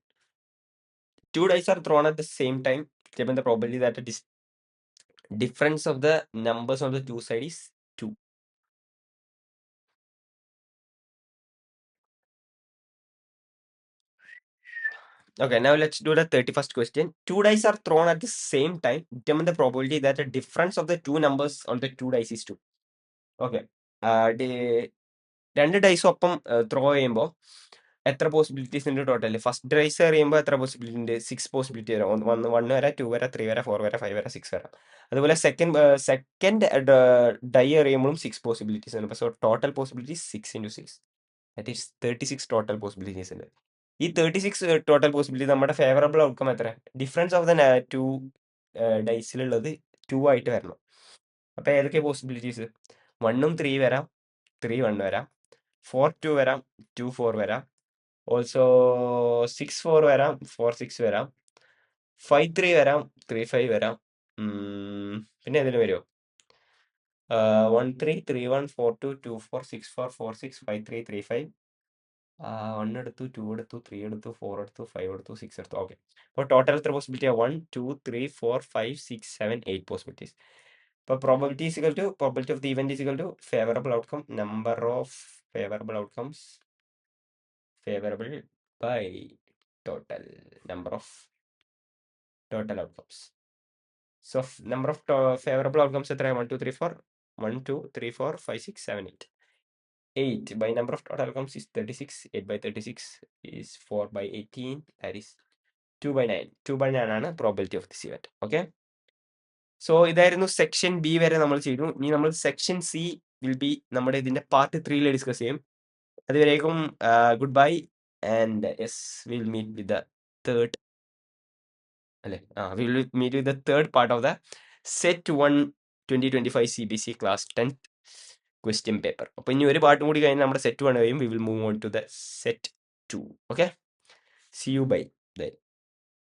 2 dice are thrown at the same time. Given the probability that the difference of the numbers on the two sides is 2. Okay, now let's do the 31st question. 2 dice are thrown at the same time. Determine the probability that the difference of the two numbers on the 2 dice is 2. Okay. രണ്ട് dyes ഒപ്പം throw ചെയ്യുമ്പോൾ എത്ര possibilities ഉണ്ട് total? First dyes എറിയുമ്പോൾ എത്ര possibility ഉണ്ട്? 6 possibility വരാം. 1 വരെ, 2 വരെ, 3 വരെ, 4 വരെ, 5 വരെ, 6 വരെ. അതുപോലെ സെക്കൻഡ് ഡൈ എറിയുമ്പോഴും 6 പോസിബിലിറ്റീസ് ഉണ്ട്. So total possibilities 6 into 6 that is 36 total possibilities ഉണ്ട്. ഈ 36 ടോട്ടൽ പോസിബിലിറ്റി നമ്മുടെ ഫേവറബിൾ ഔട്ട്കം എത്ര? ഡിഫറൻസ് ഓഫ് ദ 2 ഡൈസിലുള്ളത് 2 ആയിട്ട് വരണം. അപ്പോൾ ഏതൊക്കെ പോസിബിലിറ്റീസ്? 1ഉം 3 വരാം, 3 1 വരാം, 4 2 വരാം, 2 4 വരാം, ഓൾസോ 6 4 വരാം, 4 6 വരാം, 5 3 വരാം, 3 5 വരാം. പിന്നെ ഏതെങ്കിലും വരുമോ? 1 3 3 1 4 2 2 4 6 4 4 6 5 3 3 5. 1 എടുത്തു, 2 എടുത്തു, 3 എടുത്തു, 4 എടുത്തു, 5 എടുത്തു, 6 എടുത്തു. ഓക്കെ, അപ്പോൾ ടോട്ടൽ എത്ര പോസിബിലിറ്റിയാണ്? 1 2 3 4 5 6 7 8 പോസിബിലിറ്റീസ്. അപ്പോൾ probability of the event is equal to favourable outcome number of favourable outcomes favourable by total number of total outcomes. So number of favourable outcomes എത്രയാണ്? 1 2 3 4 1 2 3 4 5 6 7 8. 8 by number of total outcomes is 36. 8 by 36 is 4 by 18. That is 2 by 9. 2 by 9 ആണ് probability of this event. Okay, so ഇതായിരുന്നു section B വരെ നമ്മൾ ചെയ്തു. ഇനി നമ്മൾ section C will be നമ്മുടെ ഇതിന്റെ പാർട്ട് 3 ഡിസ്കസ് ചെയ്യും. അതുവരേക്കും good bye and yes will meet with the third അല്ലെ will meet with the third part of the set 1 2025 CBC class 10th question paper. അപ്പോൾ ഇനി ഒരു പാട്ടും കൂടി കഴിഞ്ഞ് നമ്മുടെ സെറ്റ് 1 കഴിയും. We will move on to the set 2. Okay, see you by.